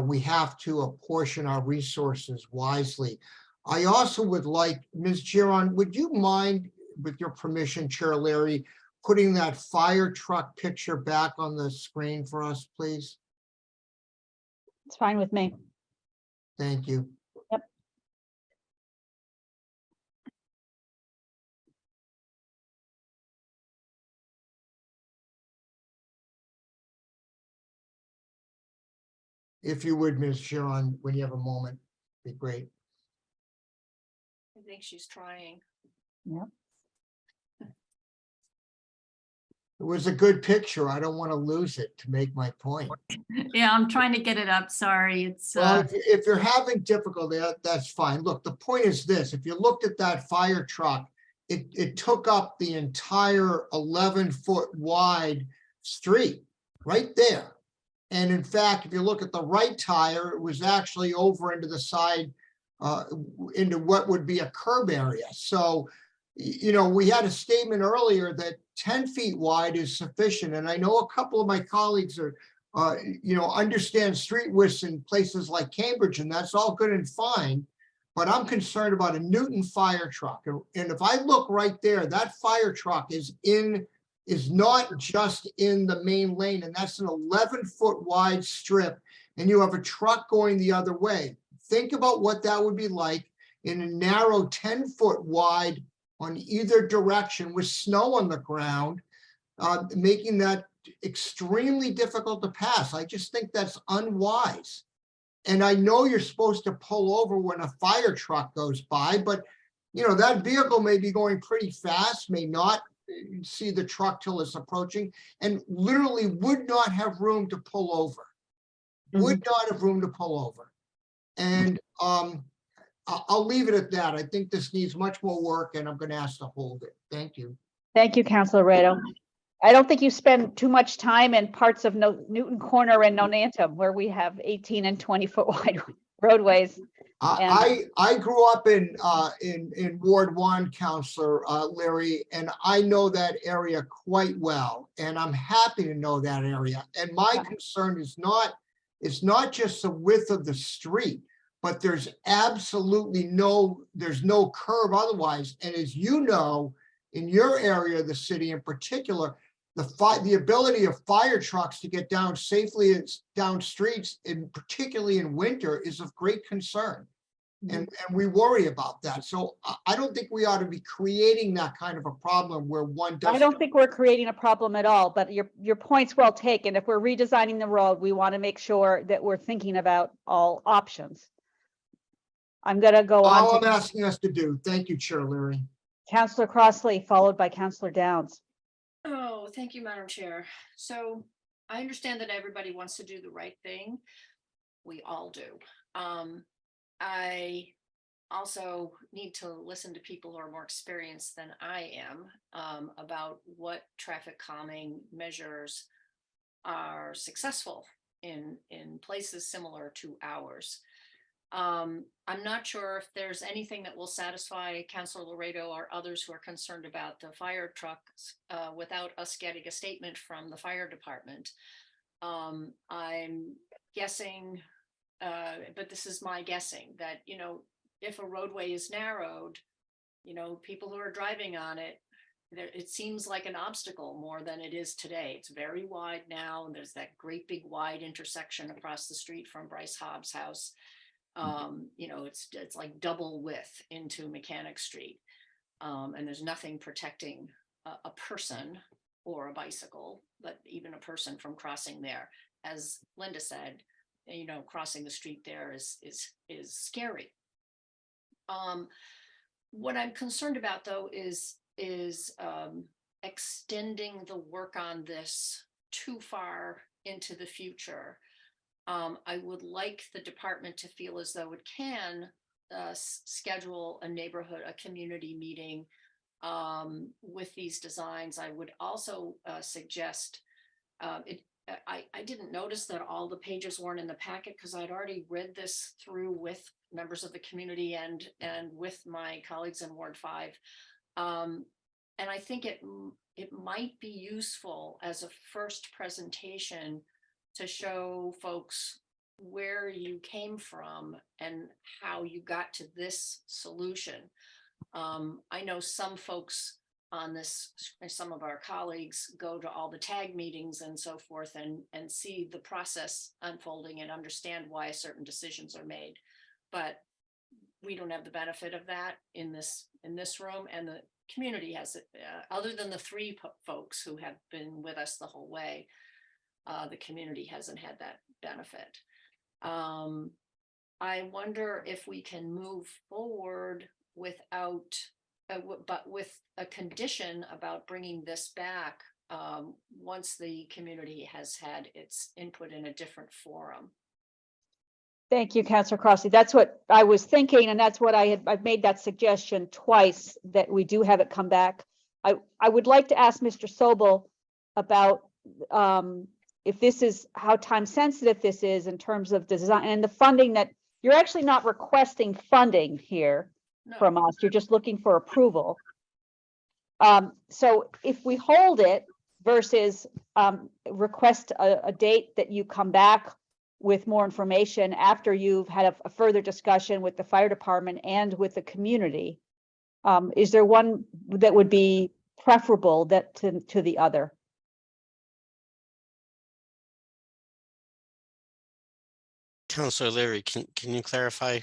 we have to apportion our resources wisely. I also would like, Ms. Giron, would you mind, with your permission, Chair Larry, putting that fire truck picture back on the screen for us, please? It's fine with me. Thank you. Yep. If you would, Ms. Giron, when you have a moment, be great. think she's trying. Yep. It was a good picture. I don't want to lose it to make my point. Yeah, I'm trying to get it up. Sorry, it's, Well, if you're having difficulty, that's fine. Look, the point is this, if you looked at that fire truck, it took up the entire 11-foot wide street right there. And in fact, if you look at the right tire, it was actually over into the side, into what would be a curb area. So, you know, we had a statement earlier that 10 feet wide is sufficient. And I know a couple of my colleagues are, you know, understand street widths in places like Cambridge, and that's all good and fine. But I'm concerned about a Newton fire truck. And if I look right there, that fire truck is not just in the main lane, and that's an 11-foot wide strip, and you have a truck going the other way. Think about what that would be like in a narrow 10-foot wide on either direction with snow on the ground, making that extremely difficult to pass. I just think that's unwise. And I know you're supposed to pull over when a fire truck goes by, but you know, that vehicle may be going pretty fast, may not see the truck till it's approaching, and literally would not have room to pull over. Would not have room to pull over. And I'll leave it at that. I think this needs much more work, and I'm going to ask to hold it. Thank you. Thank you, Councilor Redo. I don't think you spend too much time in parts of Newton Corner and Nonantum where we have 18 and 20-foot wide roadways. I grew up in Ward 1, Councilor Leary, and I know that area quite well, and I'm happy to know that area. And my concern is not just the width of the street, but there's absolutely no curb otherwise. And as you know, in your area of the city in particular, the ability of fire trucks to get down safely down streets, and particularly in winter, is of great concern. And we worry about that. So I don't think we ought to be creating that kind of a problem where one does. I don't think we're creating a problem at all, but your point's well taken. If we're redesigning the road, we want to make sure that we're thinking about all options. I'm going to go on. All I'm asking us to do. Thank you, Chair Leary. Councilor Crossley, followed by Councilor Downs. Oh, thank you, Madam Chair. So I understand that everybody wants to do the right thing. We all do. I also need to listen to people who are more experienced than I am about what traffic calming measures are successful in places similar to ours. I'm not sure if there's anything that will satisfy Councilor Laredo or others who are concerned about the fire trucks without us getting a statement from the fire department. I'm guessing, but this is my guessing, that, you know, if a roadway is narrowed, you know, people who are driving on it, it seems like an obstacle more than it is today. It's very wide now, and there's that great big wide intersection across the street from Bryce Hobbs' house. You know, it's like double width into Mechanic Street, and there's nothing protecting a person or a bicycle, but even a person from crossing there. As Linda said, you know, crossing the street there is scary. What I'm concerned about, though, is extending the work on this too far into the future. I would like the department to feel as though it can schedule a community meeting with these designs. I would also suggest, I didn't notice that all the pages weren't in the packet because I'd already read this through with members of the community and with my colleagues in Ward 5. And I think it might be useful as a first presentation to show folks where you came from and how you got to this solution. I know some folks on this, some of our colleagues go to all the TAG meetings and so forth and see the process unfolding and understand why certain decisions are made. But we don't have the benefit of that in this room, and the community has it, other than the three folks who have been with us the whole way. The community hasn't had that benefit. I wonder if we can move forward without, but with a condition about bringing this back once the community has had its input in a different forum. Thank you, Councilor Crossley. That's what I was thinking, and that's what I've made that suggestion twice, that we do have it come back. I would like to ask Mr. Sobel about if this is, how time sensitive this is in terms of design and the funding, that you're actually not requesting funding here from us. You're just looking for approval. So if we hold it versus request a date that you come back with more information after you've had a further discussion with the fire department and with the community, is there one that would be preferable that to the other? Councilor Leary, can you clarify?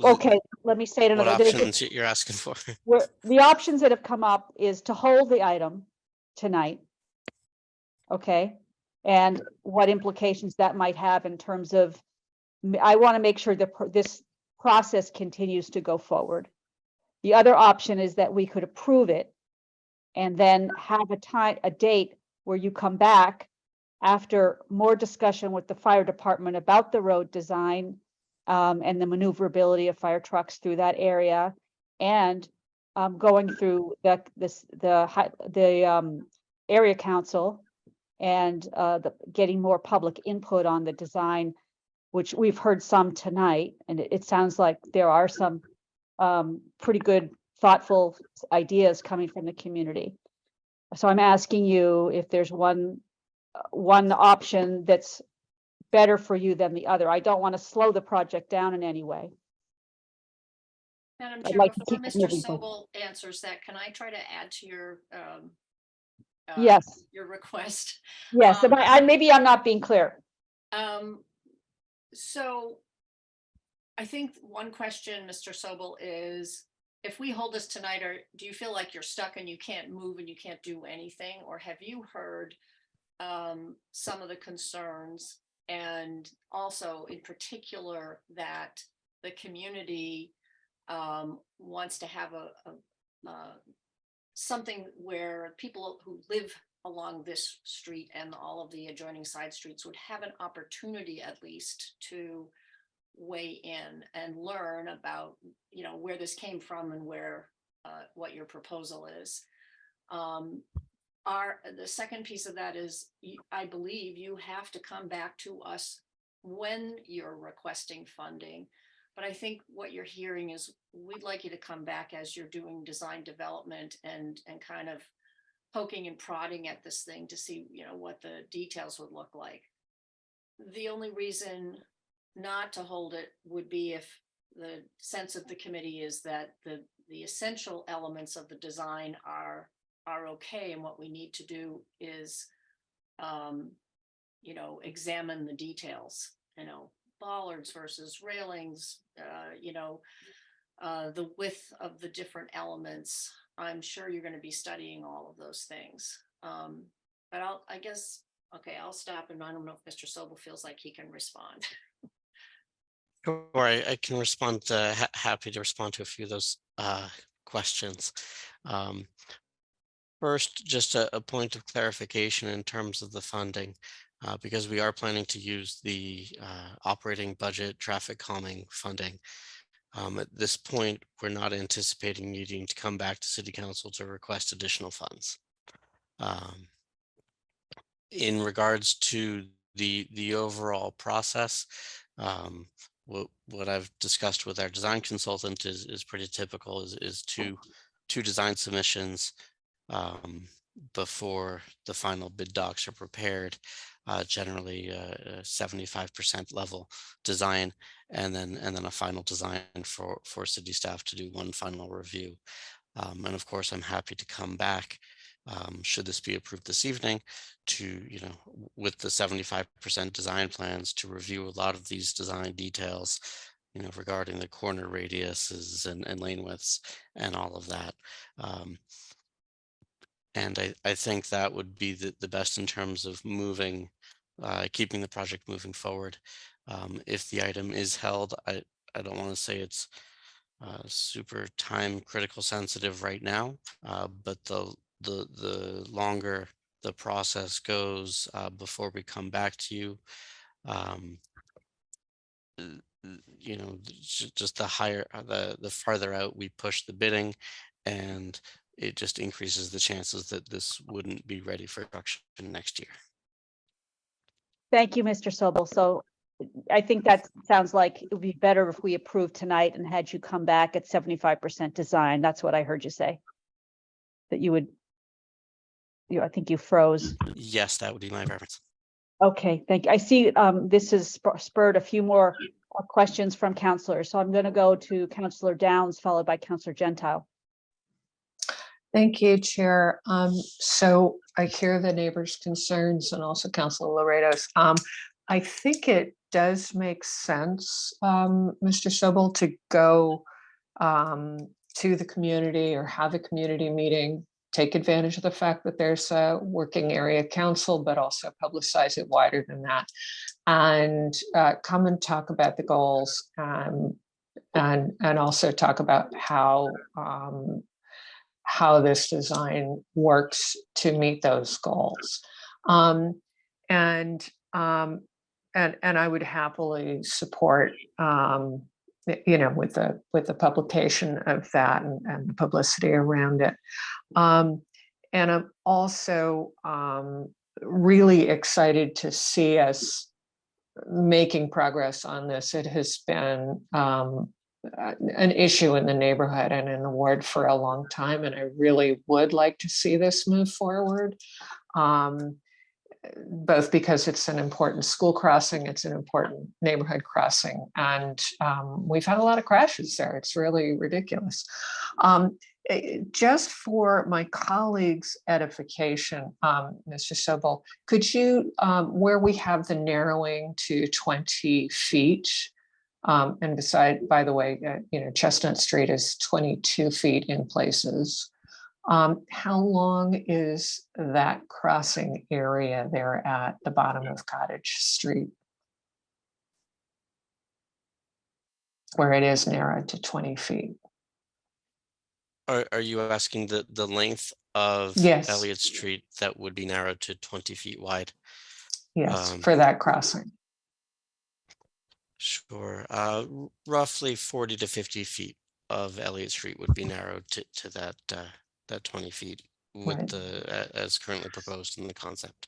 Okay, let me say it What another. options you're asking for? Where the options that have come up is to hold the item tonight. Okay, and what implications that might have in terms of, I want to make sure that this process continues to go forward. The other option is that we could approve it and then have a date where you come back after more discussion with the fire department about the road design and the maneuverability of fire trucks through that area, and going through the area council and getting more public input on the design, which we've heard some tonight, and it sounds like there are some pretty good, thoughtful ideas coming from the community. So I'm asking you if there's one option that's better for you than the other. I don't want to slow the project down in any way. Madam I'd Chair, like to before keep it Mr. moving forward. Sobel answers that, can I try to add to your Yes. your request? Yes, maybe I'm not being clear. So I think one question, Mr. Sobel, is if we hold this tonight, or do you feel like you're stuck and you can't move and you can't do anything? Or have you heard some of the concerns, and also in particular that the community wants to have something where people who live along this street and all of the adjoining side streets would have an opportunity at least to weigh in and learn about, you know, where this came from and where what your proposal is. The second piece of that is, I believe you have to come back to us when you're requesting funding. But I think what you're hearing is we'd like you to come back as you're doing design development and kind of poking and prodding at this thing to see, you know, what the details would look like. The only reason not to hold it would be if the sense of the committee is that the essential elements of the design are okay, and what we need to do is you know, examine the details, you know, bollards versus railings, you know, the width of the different elements. I'm sure you're going to be studying all of those things. But I guess, okay, I'll stop, and I don't know if Mr. Sobel feels like he can respond. Or I can respond, happy to respond to a few of those questions. First, just a point of clarification in terms of the funding, because we are planning to use the operating budget traffic calming funding. At this point, we're not anticipating needing to come back to City Council to request additional funds. In regards to the overall process, what I've discussed with our design consultant is pretty typical, is two design submissions before the final bid docs are prepared, generally a 75% level design, and then a final design for city staff to do one final review. And of course, I'm happy to come back, should this be approved this evening, to, you know, with the 75% design plans, to review a lot of these design details, you know, regarding the corner radiuses and lane widths and all of that. And I think that would be the best in terms of moving, keeping the project moving forward. If the item is held, I don't want to say it's super time critical sensitive right now, but the longer the process goes before we come back to you, you know, just the higher, the farther out we push the bidding, and it just increases the chances that this wouldn't be ready for production next year. Thank you, Mr. Sobel. So I think that sounds like it would be better if we approved tonight and had you come back at 75% design. That's what I heard you say. That you would, I think you froze. Yes, that would be my preference. Okay, thank you. I see this has spurred a few more questions from counselors. So I'm going to go to Councillor Downs, followed by Councillor Gentile. Thank you, Chair. So I hear the neighbors' concerns and also Councilor Laredo's. I think it does make sense, Mr. Sobel, to go to the community or have a community meeting, take advantage of the fact that there's a working area council, but also publicize it wider than that, and come and talk about the goals, and also talk about how this design works to meet those goals. And I would happily support, you know, with the publication of that and the publicity around it. And I'm also really excited to see us making progress on this. It has been an issue in the neighborhood and in the ward for a long time, and I really would like to see this move forward. Both because it's an important school crossing, it's an important neighborhood crossing, and we've had a lot of crashes there. It's really ridiculous. Just for my colleagues' edification, Mr. Sobel, could you, where we have the narrowing to 20 feet, and beside, by the way, you know, Chestnut Street is 22 feet in places. How long is that crossing area there at the bottom of Cottage Street, where it is narrowed to 20 feet? Are you asking the length of Yes. Elliott Street that would be narrowed to 20 feet wide? Yes, for that crossing. Sure. Roughly 40 to 50 feet of Elliott Street would be narrowed to that 20 feet with Right. the as currently proposed in the concept.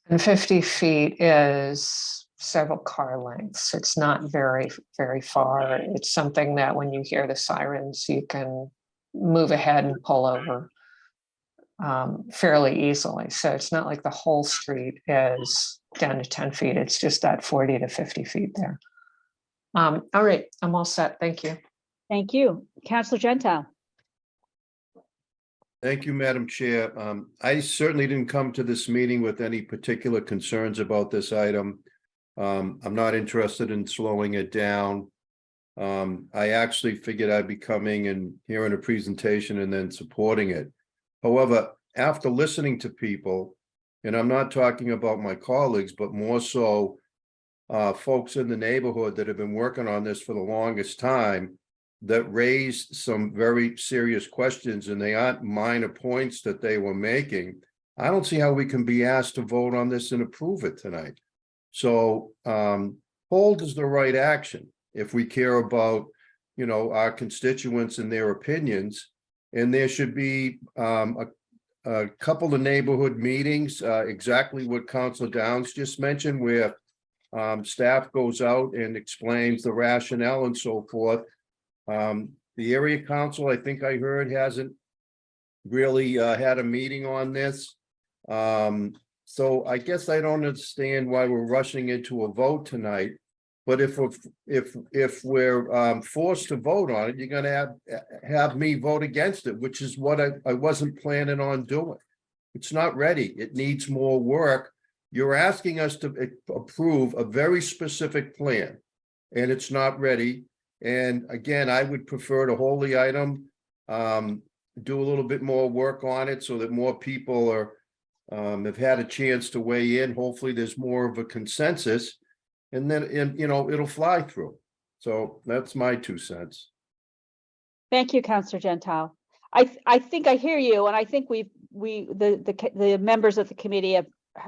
And 50 feet is several car lengths. It's not very, very far. It's something that when you hear the sirens, you can move ahead and pull over fairly easily. So it's not like the whole street is down to 10 feet. It's just that 40 to 50 feet there. All right, I'm all set. Thank you. Thank you. Councillor Gentile. Thank you, Madam Chair. I certainly didn't come to this meeting with any particular concerns about this item. I'm not interested in slowing it down. I actually figured I'd be coming and hearing a presentation and then supporting it. However, after listening to people, and I'm not talking about my colleagues, but more so folks in the neighborhood that have been working on this for the longest time, that raised some very serious questions, and they aren't minor points that they were making. I don't see how we can be asked to vote on this and approve it tonight. So hold is the right action if we care about, you know, our constituents and their opinions. And there should be a couple of neighborhood meetings, exactly what Councilor Downs just mentioned, where staff goes out and explains the rationale and so forth. The area council, I think I heard, hasn't really had a meeting on this. So I guess I don't understand why we're rushing into a vote tonight. But if we're forced to vote on it, you're gonna have me vote against it, which is what I wasn't planning on doing. It's not ready. It needs more work. You're asking us to approve a very specific plan, and it's not ready. And again, I would prefer to hold the item, do a little bit more work on it so that more people are have had a chance to weigh in. Hopefully there's more of a consensus, and then, you know, it'll fly through. So that's my 2 cents. Thank you, Counselor Gentile. I think I hear you, and I think the members of the committee have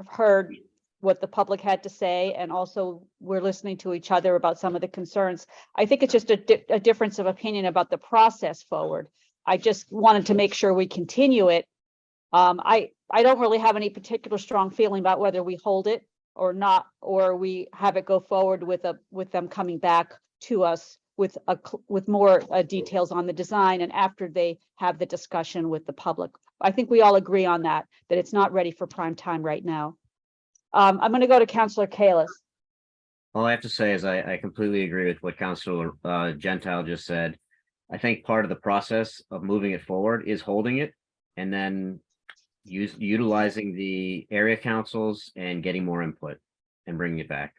heard what the public had to say, and also we're listening to each other about some of the concerns. I think it's just a difference of opinion about the process forward. I just wanted to make sure we continue it. I don't really have any particular strong feeling about whether we hold it or not, or we have it go forward with them coming back to us with more details on the design, and after they have the discussion with the public. I think we all agree on that it's not ready for prime time right now. I'm going to go to Councillor Kalis. All I have to say is I completely agree with what Councilor Gentile just said. I think part of the process of moving it forward is holding it and then utilizing the area councils and getting more input and bringing it back.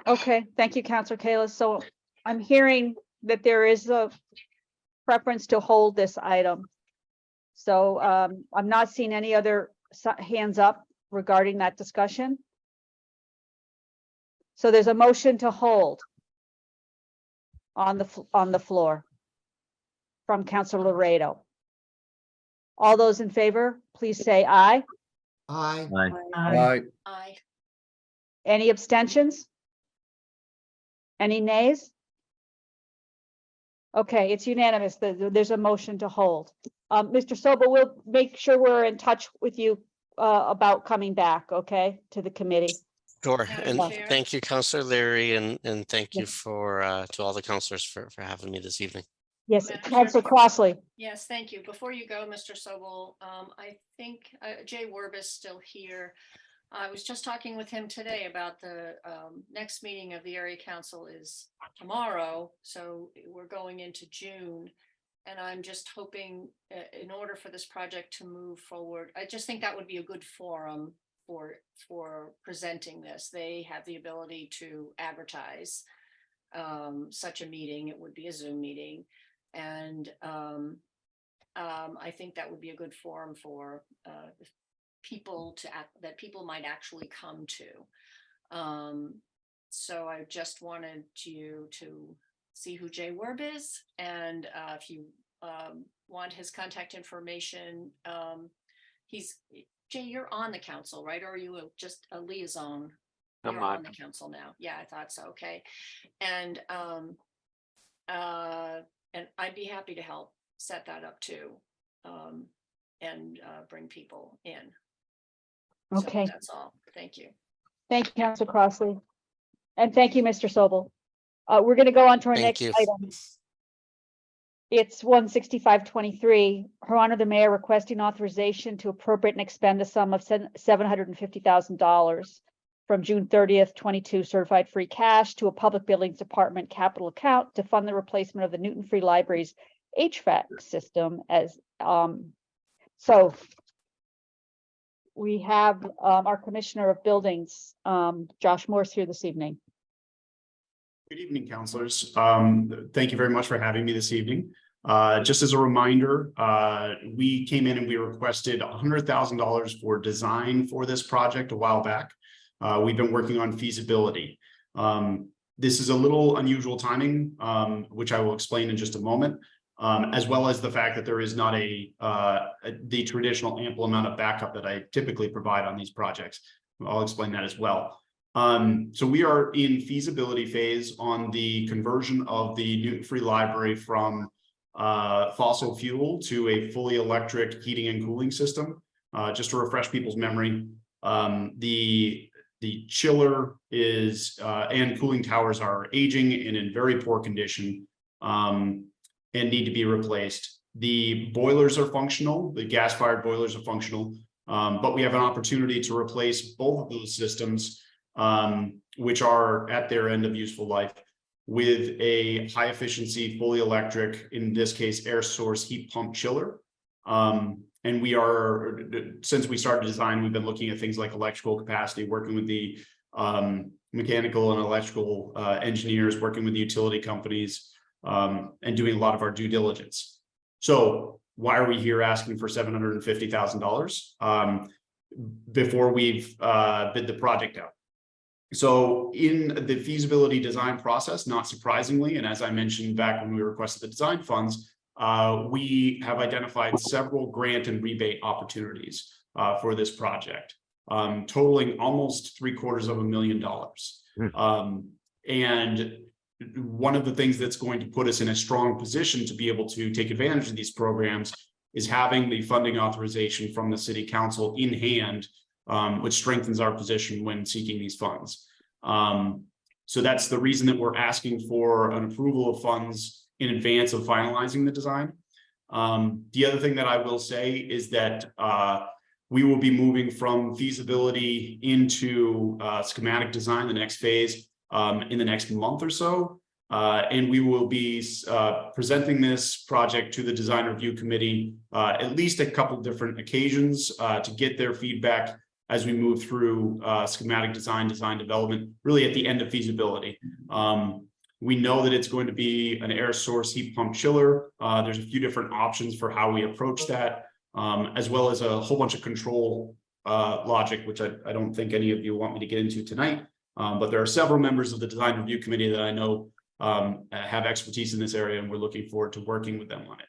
Okay, thank you, Councillor Kalis. So I'm hearing that there is a preference to hold this item. So I'm not seeing any other hands up regarding that discussion. So there's a motion to hold on the floor from Councillor Laredo. All those in favor, please say aye. Aye. Aye. Aye. Any abstentions? Any nays? Okay, it's unanimous. There's a motion to hold. Mr. Sobel, we'll make sure we're in touch with you about coming back, okay, to the committee. Sure, and Madam Chair. thank you, Counselor Leary, and thank you Yes. for to all the counselors for having me this evening. Yes, Madam Chair, Councillor Crossley. Yes, thank you. Before you go, Mr. Sobel, I think Jay Werb is still here. I was just talking with him today about the next meeting of the area council is tomorrow, so we're going into June. And I'm just hoping in order for this project to move forward, I just think that would be a good forum for presenting this. They have the ability to advertise such a meeting. It would be a Zoom meeting. And I think that would be a good forum for people that people might actually come to. So I just wanted you to see who Jay Werb is, and if you want his contact information, Jay, you're on the council, right? Or are you just a liaison? I'm You're on on. the council now. Yeah, I thought so. Okay. And I'd be happy to help set that up too, and bring people in. So Okay, that's all. Thank you. thank you, Councillor Crossley. And thank you, Mr. Sobel. We're going to go on to our Thank next you. item. It's 16523. Her Honor the Mayor requesting authorization to appropriate and expend a sum of $750,000 from June 30th, 22 certified free cash to a public buildings department capital account to fund the replacement of the Newton Free Library's HVAC system. As so we have our Commissioner of Buildings, Josh Morse, here this evening. Good evening, councilors. Thank you very much for having me this evening. Just as a reminder, we came in and we requested $100,000 for design for this project a while back. We've been working on feasibility. This is a little unusual timing, which I will explain in just a moment, as well as the fact that there is not the traditional ample amount of backup that I typically provide on these projects. I'll explain that as well. So we are in feasibility phase on the conversion of the Newton Free Library from fossil fuel to a fully electric heating and cooling system. Just to refresh people's memory, the chiller is and cooling towers are aging and in very poor condition and need to be replaced. The boilers are functional, the gas-fired boilers are functional, but we have an opportunity to replace both of those systems, which are at their end of useful life, with a high efficiency, fully electric, in this case, air source heat pump chiller. And we are, since we started design, we've been looking at things like electrical capacity, working with the mechanical and electrical engineers, working with the utility companies, and doing a lot of our due diligence. So why are we here asking for $750,000 before we've bid the project out? So in the feasibility design process, not surprisingly, and as I mentioned back when we requested the design funds, we have identified several grant and rebate opportunities for this project, totaling almost $750,000. And one of the things that's going to put us in a strong position to be able to take advantage of these programs is having the funding authorization from the city council in hand, which strengthens our position when seeking these funds. So that's the reason that we're asking for an approval of funds in advance of finalizing the design. The other thing that I will say is that we will be moving from feasibility into schematic design, the next phase, in the next month or so. And we will be presenting this project to the design review committee at least a couple different occasions to get their feedback as we move through schematic design development, really at the end of feasibility. We know that it's going to be an air source heat pump chiller. There's a few different options for how we approach that, as well as a whole bunch of control logic, which I don't think any of you want me to get into tonight. But there are several members of the design review committee that I know have expertise in this area, and we're looking forward to working with them on it.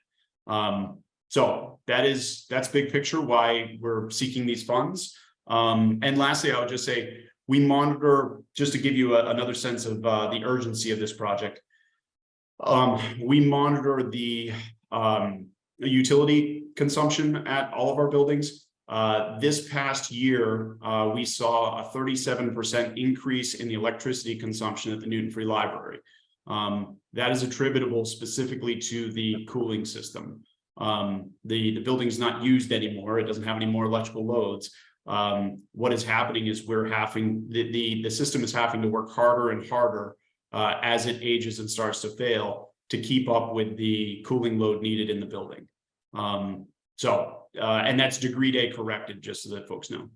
So that's big picture why we're seeking these funds. And lastly, I would just say we monitor, just to give you another sense of the urgency of this project. We monitor the utility consumption at all of our buildings. This past year, we saw a 37% increase in the electricity consumption at the Newton Free Library. That is attributable specifically to the cooling system. The building's not used anymore. It doesn't have any more electrical loads. What is happening is the system is having to work harder and harder as it ages and starts to fail to keep up with the cooling load needed in the building. And that's degree day corrected, just so that folks know.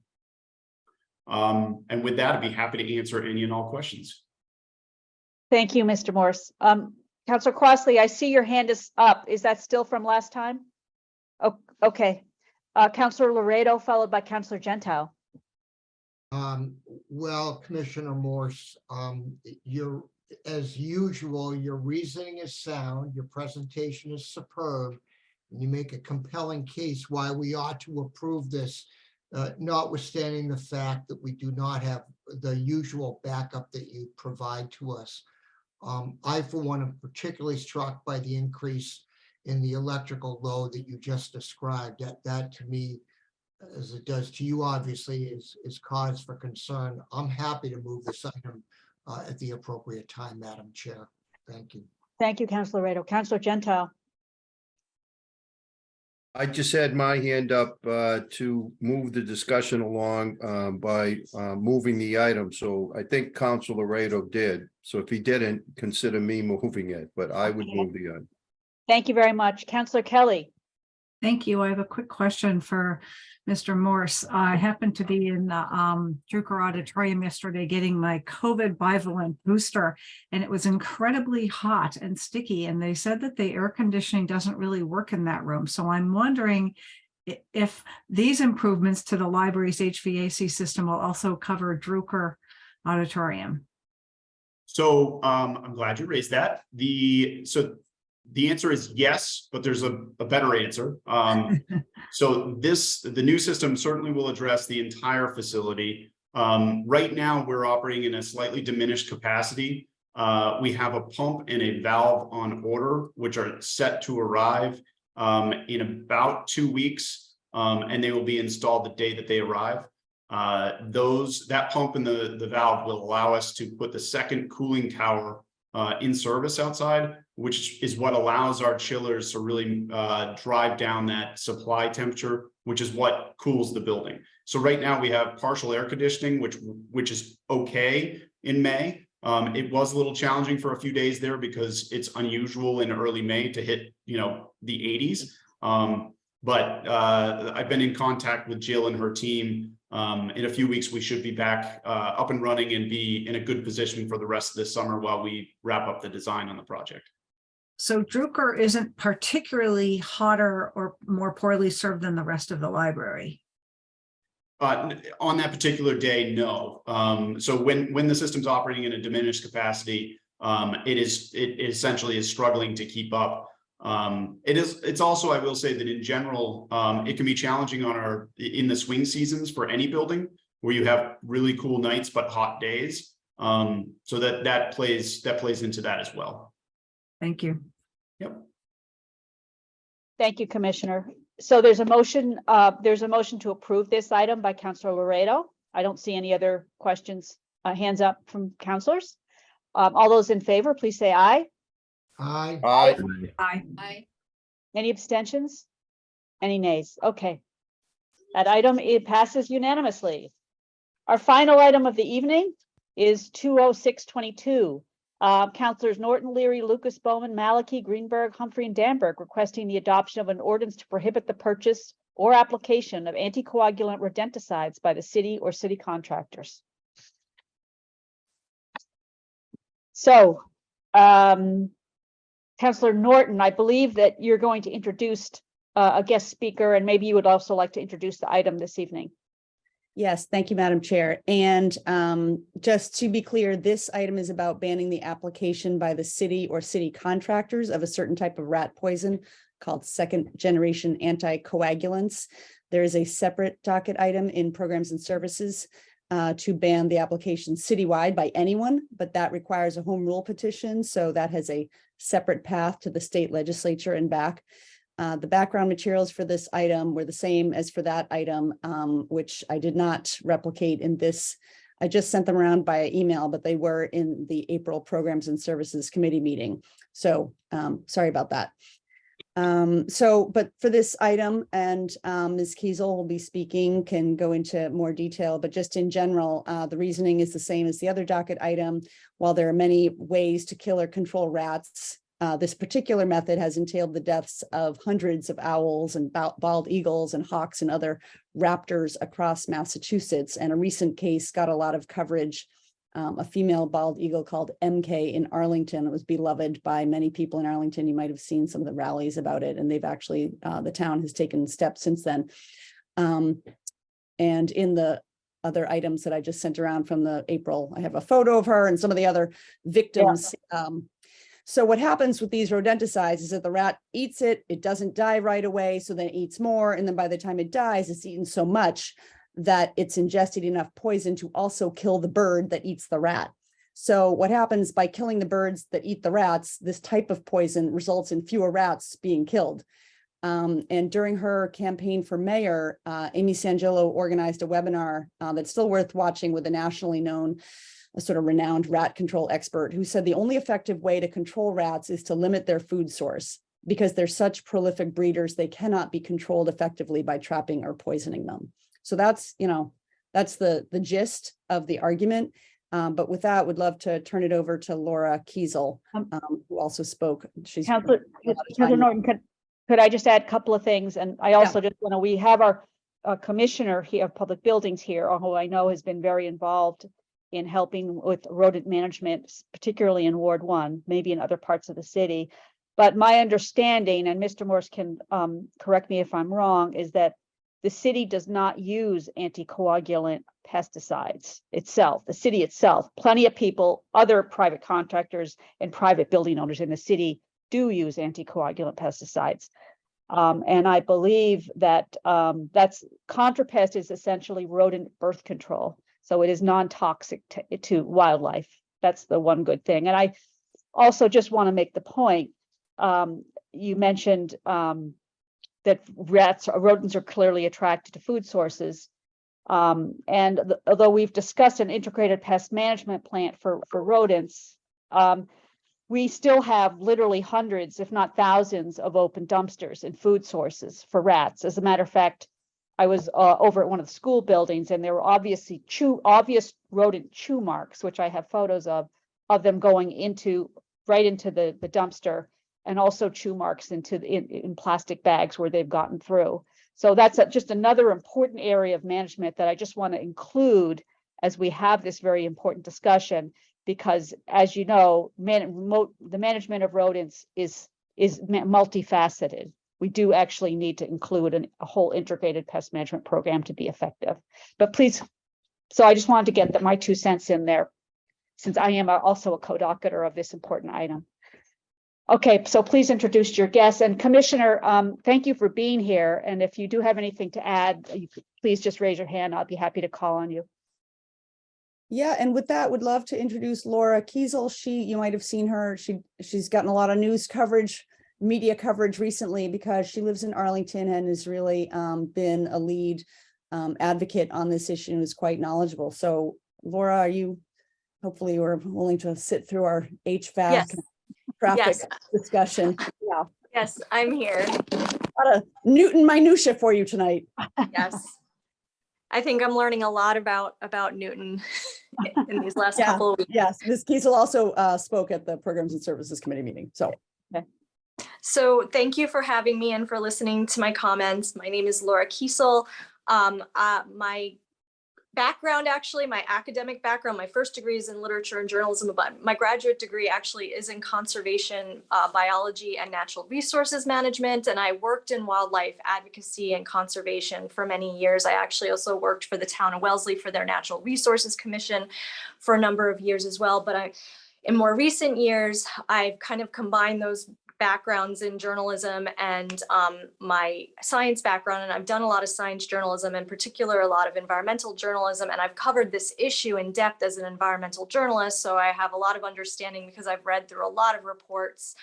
And with that, I'd be happy to answer any and all questions. Thank you, Mr. Morse. Councilor Crossley, I see your hand is up. Is that still from last time? Oh, okay. Councilor Laredo, followed by Councilor Gentile. Well, Commissioner Morse, as usual, your reasoning is sound, your presentation is superb, and you make a compelling case why we ought to approve this, notwithstanding the fact that we do not have the usual backup that you provide to us. I, for one, am particularly struck by the increase in the electrical load that you just described. That to me, as it does to you, obviously, is cause for concern. I'm happy to move this item at the appropriate time, Madam Chair. Thank you. Thank you, Councilor Laredo. Councilor Gentile. I just had my hand up to move the discussion along by moving the item. So I think Councilor Laredo did. So if he didn't, consider me moving it, but I would move the item. Thank you very much. Councilor Kelly. Thank you. I have a quick question for Mr. Morse. I happened to be in the Drucker Auditorium yesterday getting my COVID bivalent booster, and it was incredibly hot and sticky. And they said that the air conditioning doesn't really work in that room. So I'm wondering if these improvements to the library's HVAC system will also cover Drucker Auditorium. So I'm glad you raised that. The answer is yes, but there's a better answer. So the new system certainly will address the entire facility. Right now, we're operating in a slightly diminished capacity. We have a pump and a valve on order, which are set to arrive in about 2 weeks, and they will be installed the day that they arrive. That pump and the valve will allow us to put the second cooling tower in service outside, which is what allows our chillers to really drive down that supply temperature, which is what cools the building. So right now we have partial air conditioning, which is okay in May. It was a little challenging for a few days there because it's unusual in early May to hit, the 80s. But I've been in contact with Jill and her team. In a few weeks, we should be back up and running and be in a good position for the rest of this summer while we wrap up the design on the project. So Drucker isn't particularly hotter or more poorly served than the rest of the library. On that particular day, no. So when the system's operating in a diminished capacity, it essentially is struggling to keep up. It's also, I will say that in general, it can be challenging in the swing seasons for any building where you have really cool nights but hot days. So that plays into that as well. Thank you. Yep. Thank you, Commissioner. So there's a motion to approve this item by Councilor Laredo. I don't see any other questions, hands up from councilors. All those in favor, please say aye. Aye. Aye. Aye. Any abstentions? Any nays? Okay. That item, it passes unanimously. Our final item of the evening is 20622. Councilors Norton, Leary, Lucas, Bowman, Malachy, Greenberg, Humphrey, and Danberg requesting the adoption of an ordinance to prohibit the purchase or application of anticoagulant rodenticides by the city or city contractors. So, Councilor Norton, I believe that you're going to introduce a guest speaker, and maybe you would also like to introduce the item this evening. Yes, thank you, Madam Chair. And just to be clear, this item is about banning the application by the city or city contractors of a certain type of rat poison called second generation anticoagulants. There is a separate docket item in programs and services to ban the application citywide by anyone, but that requires a home rule petition. So that has a separate path to the state legislature and back. The background materials for this item were the same as for that item, which I did not replicate in this. I just sent them around by email, but they were in the April Programs and Services Committee meeting. So sorry about that. But for this item, and Ms. Kiesel will be speaking, can go into more detail, but just in general, the reasoning is the same as the other docket item. While there are many ways to kill or control rats, this particular method has entailed the deaths of hundreds of owls and bald eagles and hawks and other raptors across Massachusetts. And a recent case got a lot of coverage. A female bald eagle called MK in Arlington. It was beloved by many people in Arlington. You might have seen some of the rallies about it, and they've actually, the town has taken steps since then. And in the other items that I just sent around from the April, I have a photo of her and some of the other victims. Yeah. So what happens with these rodenticides is that the rat eats it, it doesn't die right away, so then it eats more, and then by the time it dies, it's eaten so much that it's ingested enough poison to also kill the bird that eats the rat. So what happens by killing the birds that eat the rats, this type of poison results in fewer rats being killed. And during her campaign for mayor, Amy Sangiolo organized a webinar that's still worth watching with a nationally known, a sort of renowned rat control expert who said the only effective way to control rats is to limit their food source because they're such prolific breeders, they cannot be controlled effectively by trapping or poisoning them. So that's, that's the gist of the argument. But with that, would love to turn it over to Laura Kiesel, who also spoke. She's Councilor Norton, could I just add a couple of things? And I also just want to, we have our commissioner here of public buildings here, who I know has been very involved in helping with rodent management, particularly in Ward 1, maybe in other parts of the city. But my understanding, and Mr. Morse can correct me if I'm wrong, is that the city does not use anticoagulant pesticides itself, the city itself. Plenty of people, other private contractors and private building owners in the city do use anticoagulant pesticides. And I believe that that's ContraPest is essentially rodent birth control. So it is non-toxic to wildlife. That's the one good thing. And I also just want to make the point, you mentioned that rodents are clearly attracted to food sources. Although we've discussed an integrated pest management plan for rodents, we still have literally hundreds, if not thousands, of open dumpsters and food sources for rats. As a matter of fact, I was over at one of the school buildings, and there were obvious rodent chew marks, which I have photos of them going right into the dumpster, and also chew marks in plastic bags where they've gotten through. So that's just another important area of management that I just want to include as we have this very important discussion, because as you know, the management of rodents is multifaceted. we do actually need to include a whole integrated pest management program to be effective. But please, so I just wanted to get my 2 cents in there, since I am also a co-docketer of this important item. Okay, so please introduce your guests, and Commissioner, thank you for being here. And if you do have anything to add, please just raise your hand. I'll be happy to call on you. Yeah, and with that, would love to introduce Laura Kiesel. You might have seen her. She's gotten a lot of news coverage, media coverage recently because she lives in Arlington and has really been a lead advocate on this issue and is quite knowledgeable. So Laura, hopefully you are willing to sit through our HVAC Yes. traffic Yes. discussion. Yeah. Yes, I'm here. A lot of Newton minutia for you tonight. Yes. I think I'm learning a lot about Newton in these last Yeah, couple of weeks. yes, Ms. Kiesel also spoke at the Programs and Services Committee meeting. So, So thank you for having me and for listening to my comments. My name is Laura Kiesel. My background, actually, my academic background, my first degree is in literature and journalism, but my graduate degree actually is in conservation biology and natural resources management. And I worked in wildlife advocacy and conservation for many years. I actually also worked for the town of Wellesley for their Natural Resources Commission for a number of years as well. But in more recent years, I've kind of combined those backgrounds in journalism and my science background, and I've done a lot of science journalism, in particular a lot of environmental journalism, and I've covered this issue in depth as an environmental journalist, so I have a lot of understanding because I've read through a lot of reports.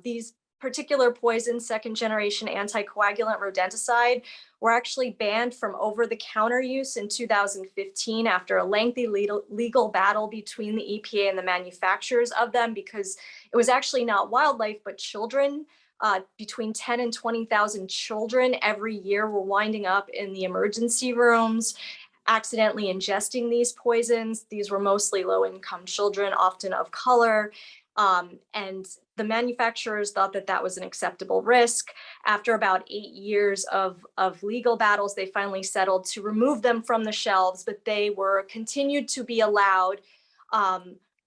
These particular poisons, second generation anticoagulant rodenticide, were actually banned from over-the-counter use in 2015 after a lengthy legal battle between the EPA and the manufacturers of them, because it was actually not wildlife, but children. Between 10 and 20,000 children every year were winding up in the emergency rooms, accidentally ingesting these poisons. These were mostly low-income children, often of color. And the manufacturers thought that that was an acceptable risk. After about 8 years of legal battles, they finally settled to remove them from the shelves, but they were continued to be allowed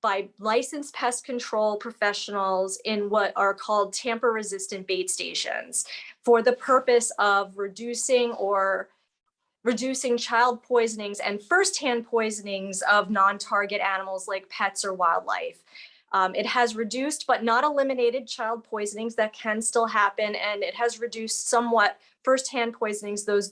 by licensed pest control professionals in what are called tamper-resistant bait stations for the purpose of reducing child poisonings and firsthand poisonings of non-target animals like pets or wildlife. It has reduced but not eliminated child poisonings that can still happen, and it has reduced somewhat firsthand poisonings. Those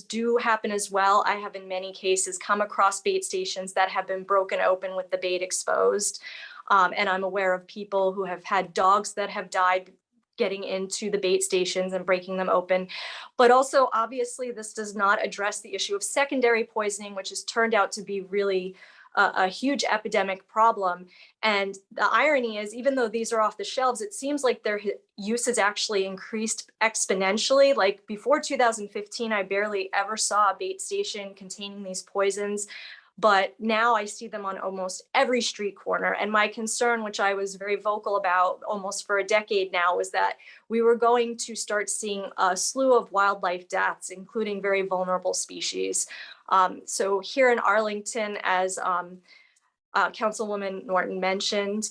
do happen as well. I have in many cases come across bait stations that have been broken open with the bait exposed, and I'm aware of people who have had dogs that have died getting into the bait stations and breaking them open. But also, obviously, this does not address the issue of secondary poisoning, which has turned out to be really a huge epidemic problem. And the irony is, even though these are off the shelves, it seems like their use has actually increased exponentially. Like before 2015, I barely ever saw a bait station containing these poisons. But now I see them on almost every street corner. And my concern, which I was very vocal about almost for a decade now, was that we were going to start seeing a slew of wildlife deaths, including very vulnerable species. So here in Arlington, as Councilwoman Norton mentioned,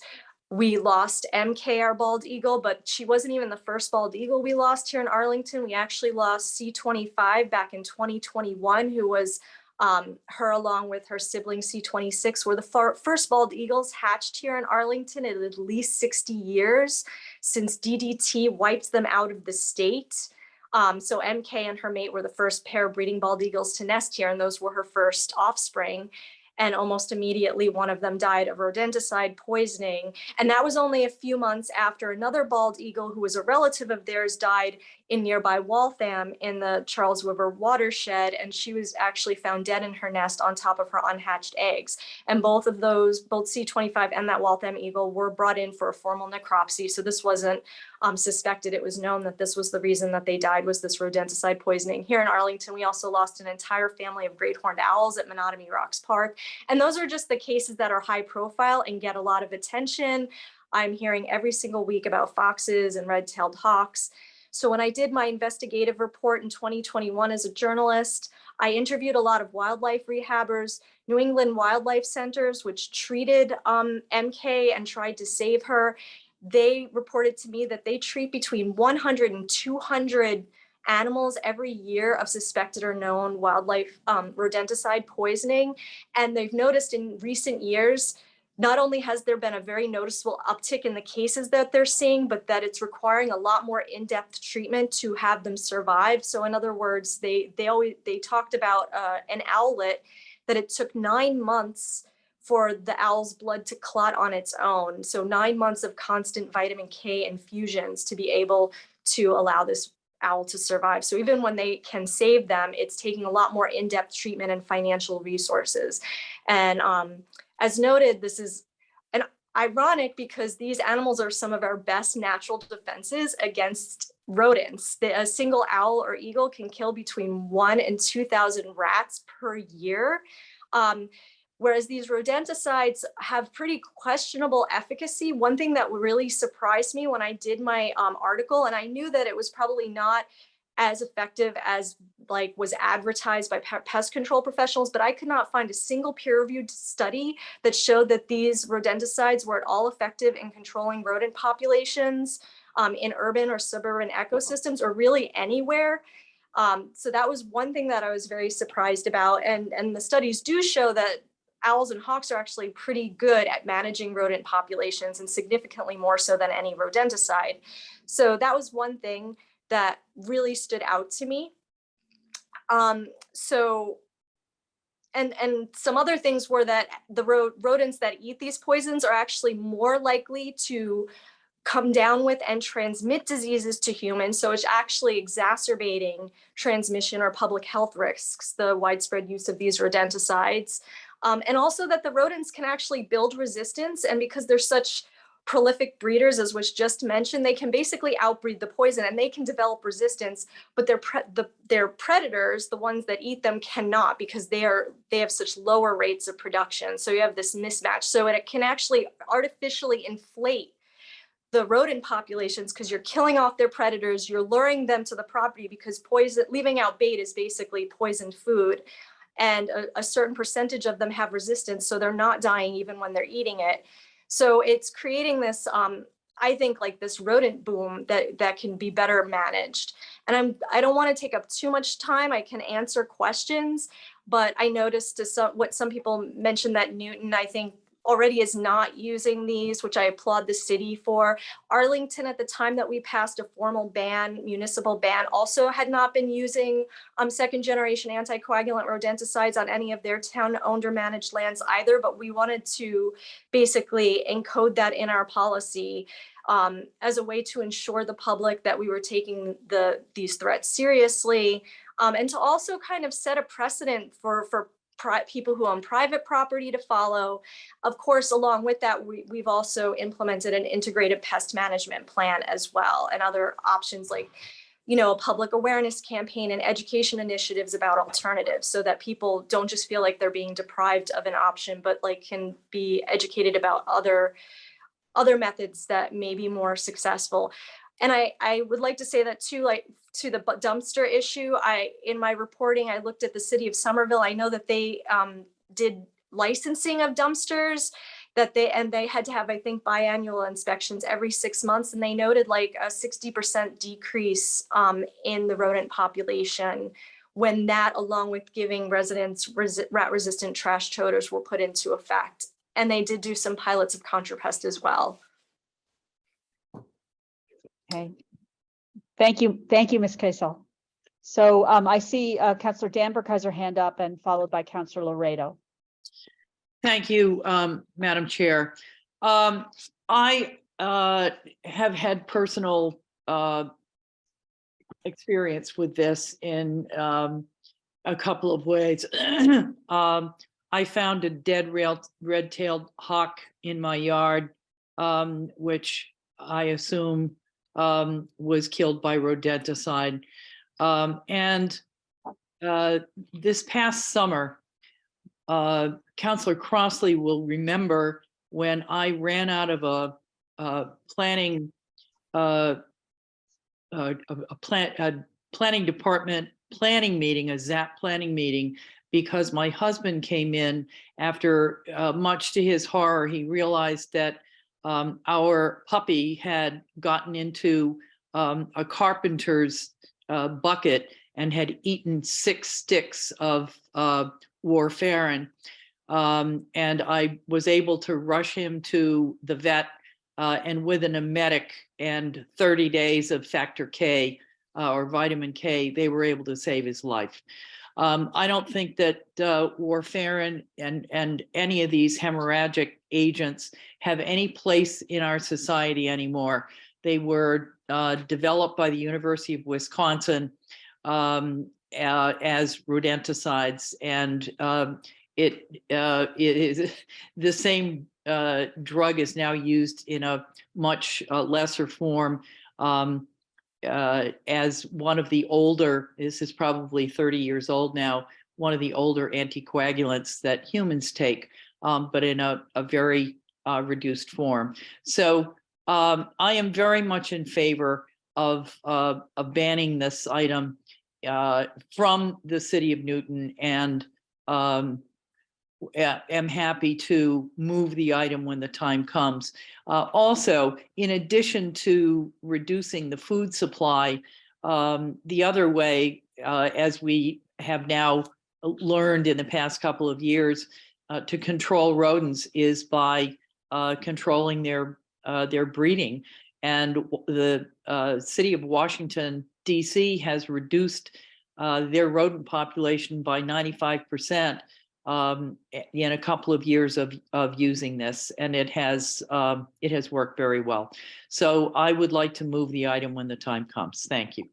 we lost MK, our bald eagle, but she wasn't even the first bald eagle we lost here in Arlington. We actually lost C25 back in 2021, who was her, along with her sibling C26, were the first bald eagles hatched here in Arlington in at least 60 years since DDT wiped them out of the state. So MK and her mate were the first pair of breeding bald eagles to nest here, and those were her first offspring. And almost immediately, one of them died of rodenticide poisoning. And that was only a few months after another bald eagle, who was a relative of theirs, died in nearby Waltham in the Charles River watershed. And she was actually found dead in her nest on top of her unhatched eggs. And both of those, both C25 and that Waltham eagle, were brought in for a formal necropsy. So this wasn't suspected. It was known that this was the reason that they died, was this rodenticide poisoning. Here in Arlington, we also lost an entire family of great horned owls at Menotomy Rocks Park. And those are just the cases that are high profile and get a lot of attention. I'm hearing every single week about foxes and red-tailed hawks. So when I did my investigative report in 2021 as a journalist, I interviewed a lot of wildlife rehabbers, New England Wildlife Centers, which treated MK and tried to save her. they reported to me that they treat between 100 and 200 animals every year of suspected or known wildlife rodenticide poisoning. And they've noticed in recent years, not only has there been a very noticeable uptick in the cases that they're seeing, but that it's requiring a lot more in-depth treatment to have them survive. So in other words, they talked about an owlet that it took 9 months for the owl's blood to clot on its own. So 9 months of constant vitamin K infusions to be able to allow this owl to survive. So even when they can save them, it's taking a lot more in-depth treatment and financial resources. And as noted, this is ironic because these animals are some of our best natural defenses against rodents. A single owl or eagle can kill between 1,000 and 2,000 rats per year. Whereas these rodenticides have pretty questionable efficacy. One thing that really surprised me when I did my article, and I knew that it was probably not as effective as like was advertised by pest control professionals, but I could not find a single peer-reviewed study that showed that these rodenticides were at all effective in controlling rodent populations in urban or suburban ecosystems or really anywhere. So that was one thing that I was very surprised about. And the studies do show that owls and hawks are actually pretty good at managing rodent populations, and significantly more so than any rodenticide. So that was one thing that really stood out to me. And some other things were that the rodents that eat these poisons are actually more likely to come down with and transmit diseases to humans. So it's actually exacerbating transmission or public health risks, the widespread use of these rodenticides. And also that the rodents can actually build resistance, and because they're such prolific breeders, as was just mentioned, they can basically outbreed the poison and they can develop resistance, but their predators, the ones that eat them, cannot, because they have such lower rates of production. So you have this mismatch. So it can actually artificially inflate the rodent populations because you're killing off their predators, you're luring them to the property because leaving out bait is basically poisoned food. And a certain percentage of them have resistance, so they're not dying even when they're eating it. So it's creating this, I think, like this rodent boom that can be better managed. And I don't want to take up too much time. I can answer questions, but I noticed what some people mentioned, that Newton, I think, already is not using these, which I applaud the city for. Arlington, at the time that we passed a formal municipal ban, also had not been using second generation anticoagulant rodenticides on any of their town-owned or managed lands either, but we wanted to basically encode that in our policy as a way to ensure the public that we were taking these threats seriously, and to also kind of set a precedent for people who own private property to follow. Of course, along with that, we've also implemented an integrated pest management plan as well, and other options like, a public awareness campaign and education initiatives about alternatives, so that people don't just feel like they're being deprived of an option, but like can be educated about other methods that may be more successful. And I would like to say that too, like to the dumpster issue, in my reporting, I looked at the city of Somerville. I know that they did licensing of dumpsters, that they had to have, I think, biannual inspections every 6 months. And they noted like a 60% decrease in the rodent population when that, along with giving residents rat-resistant trash toters, were put into effect. And they did do some pilots of ContraPest as well. Okay. Thank you, Ms. Kaysel. So I see Councillor Danberg has her hand up, and followed by Councillor Laredo. Thank you, Madam Chair. I have had personal experience with this in a couple of ways. I found a dead red-tailed hawk in my yard, which I assume was killed by rodenticide. And this past summer, Councillor Crossley will remember when I ran out of a planning department planning meeting, a ZAP planning meeting, because my husband came in after, much to his horror, he realized that our puppy had gotten into a carpenter's bucket and had eaten 6 sticks of warfarin. And I was able to rush him to the vet, and with an emetic and 30 days of factor K or vitamin K, they were able to save his life. I don't think that warfarin and any of these hemorrhagic agents have any place in our society anymore. They were developed by the University of Wisconsin as rodenticides, and it is the same drug is now used in a much lesser form as one of the older, this is probably 30 years old now, one of the older anticoagulants that humans take, but in a very reduced form. So I am very much in favor of banning this item from the city of Newton, and am happy to move the item when the time comes. Also, in addition to reducing the food supply, the other way, as we have now learned in the past couple of years, to control rodents is by controlling their breeding. And the city of Washington, D.C. has reduced their rodent population by 95% in a couple of years of using this, and it has worked very well. So I would like to move the item when the time comes. Thank you.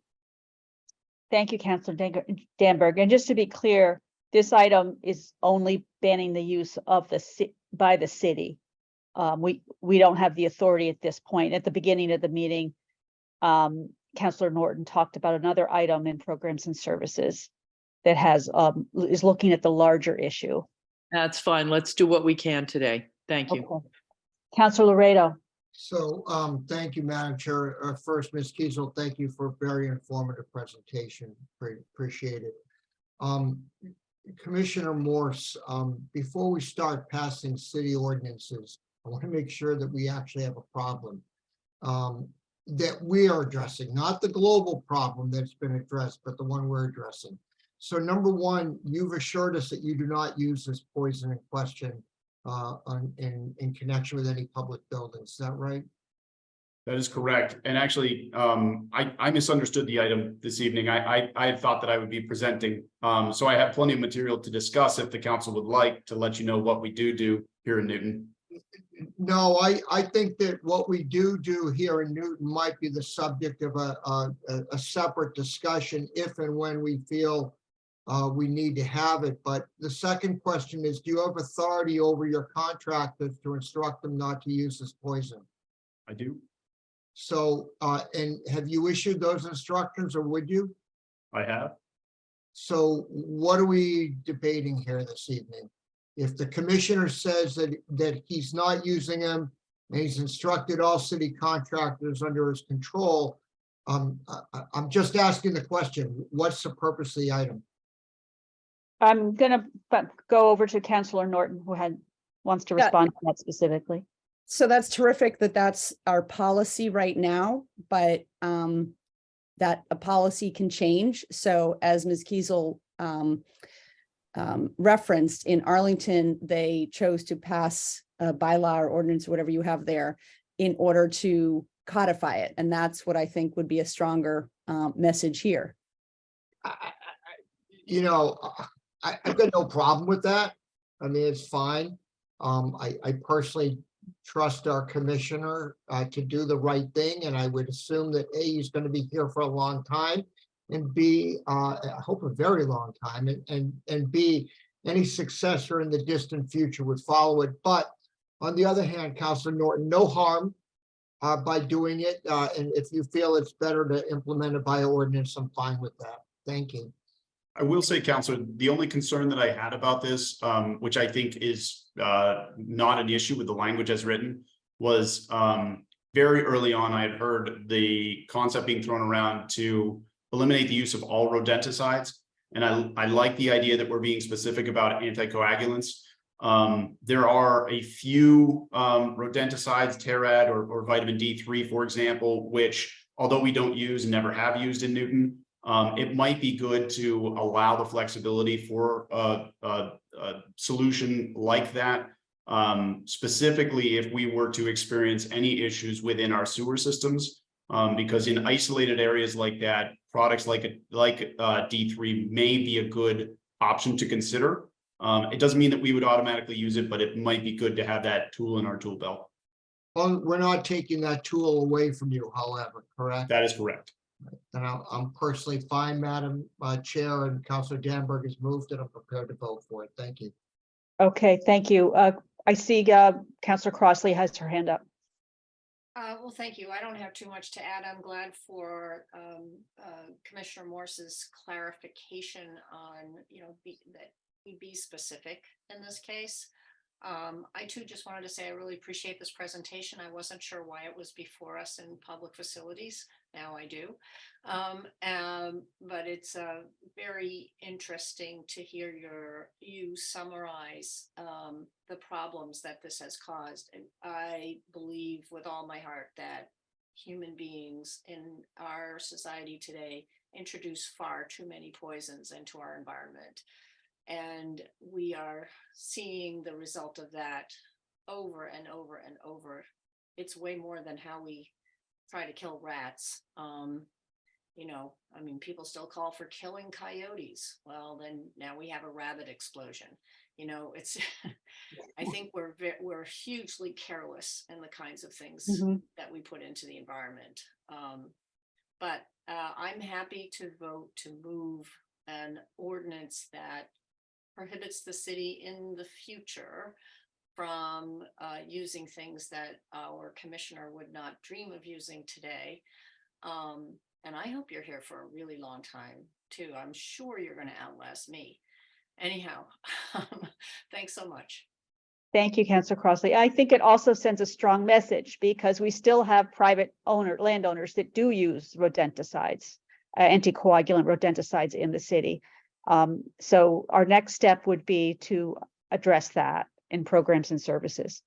Thank you, Councilor Danberg. And just to be clear, this item is only banning the use of by the city. We don't have the authority at this point. At the beginning of the meeting, Councilor Norton talked about another item in programs and services that is looking at the larger issue. That's fine. Let's do what we can today. Thank you. Okay. Councilor Laredo. So thank you, Madam Chair. First, Ms. Kiesel, thank you for a very informative presentation. Appreciate it. Commissioner Morse, before we start passing city ordinances, I want to make sure that we actually have a problem that we are addressing, not the global problem that's been addressed, but the one we're addressing. So number one, you've assured us that you do not use this poison in question in connection with any public buildings. Is that right? That is correct. And actually, I misunderstood the item this evening. I had thought that I would be presenting. So I have plenty of material to discuss if the council would like to let you know what we do here in Newton. No, I think that what we do here in Newton might be the subject of a separate discussion if and when we feel we need to have it. But the second question is, do you have authority over your contractors to instruct them not to use this poison? I do. So, and have you issued those instructions, or would you? I have. So what are we debating here this evening? If the commissioner says that he's not using them and he's instructed all city contractors under his control, I'm just asking the question, what's the purpose of the item? I'm gonna go over to Councilor Norton, who wants to respond to that specifically. So that's terrific that that's our policy right now, but that a policy can change. So as Ms. Kiesel referenced, in Arlington, they chose to pass a bylaw or ordinance, whatever you have there, in order to codify it. And that's what I think would be a stronger message here. I've got no problem with that. I mean, it's fine. I personally trust our commissioner to do the right thing, and I would assume that A, he's going to be here for a long time, and B, I hope a very long time, and B, any successor in the distant future would follow it. But on the other hand, Councilor Norton, no harm by doing it, and if you feel it's better to implement it by ordinance, I'm fine with that. Thank you. I will say, Councilor, the only concern that I had about this, which I think is not an issue with the language as written, was very early on, I had heard the concept being thrown around to eliminate the use of all rodenticides. And I like the idea that we're being specific about anticoagulants. There are a few rodenticides, Terad or vitamin D3, for example, which although we don't use and never have used in Newton, it might be good to allow the flexibility for a solution like that. Specifically, if we were to experience any issues within our sewer systems, because in isolated areas like that, products like D3 may be a good option to consider. It doesn't mean that we would automatically use it, but it might be good to have that tool in our tool belt. Well, we're not taking that tool away from you, however, correct? That is correct. And I'm personally fine, Madam Chair, and Councilor Danberg has moved and I'm prepared to vote for it. Thank you. Okay, thank you. I see Councilor Crossley has her hand up. Well, thank you. I don't have too much to add. I'm glad for Commissioner Morse's clarification on, that we be specific in this case. I too just wanted to say I really appreciate this presentation. I wasn't sure why it was before us in public facilities. Now I do. But it's very interesting to hear you summarize the problems that this has caused. And I believe with all my heart that human beings in our society today introduce far too many poisons into our environment. And we are seeing the result of that over and over and over. It's way more than how we try to kill rats. People still call for killing coyotes. Well, then now we have a rabbit explosion. It's, I think we're hugely careless in the kinds of things that we put into the environment. But I'm happy to vote to move an ordinance that prohibits the city in the future from using things that our commissioner would not dream of using today. And I hope you're here for a really long time too. I'm sure you're going to outlast me. Anyhow, thanks so much. Thank you, Councilor Crossley. I think it also sends a strong message because we still have private landowners that do use rodenticides, anticoagulant rodenticides in the city. So our next step would be to address that in programs and services.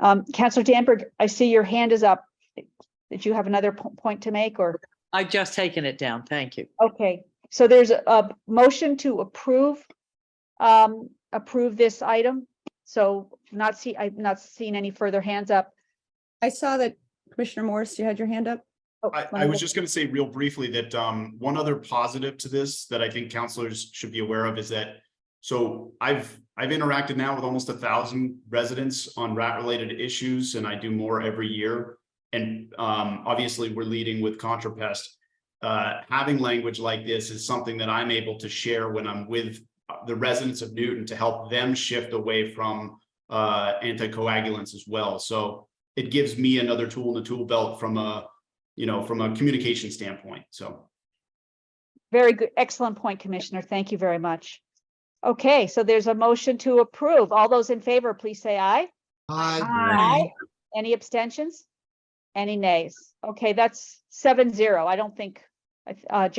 Councilor Danberg, I see your hand is up. Did you have another point to make or? I've just taken it down. Thank you. Okay, so there's a motion to approve this item. So I've not seen any further hands up. I saw that Commissioner Morse, you had your hand up. Oh, I was just going to say real briefly that one other positive to this that I think counselors should be aware of is that, so I've interacted now with almost 1,000 residents on rat related issues, and I do more every year. And obviously we're leading with ContraPest. Having language like this is something that I'm able to share when I'm with the residents of Newton to help them shift away from anticoagulants as well. So it gives me another tool in the tool belt from a communication standpoint. So. Very good. Excellent point, Commissioner. Thank you very much. Okay, so there's a motion to approve. All those in favor, please say aye. Aye. Aye. Any abstentions? Any nays? Okay, that's 7-0. I don't think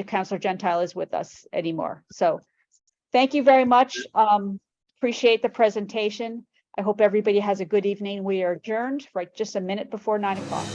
Councilor Gentile is with us anymore. So thank you very much. Appreciate the presentation. I hope everybody has a good evening. We are adjourned right just a minute before 9 o'clock.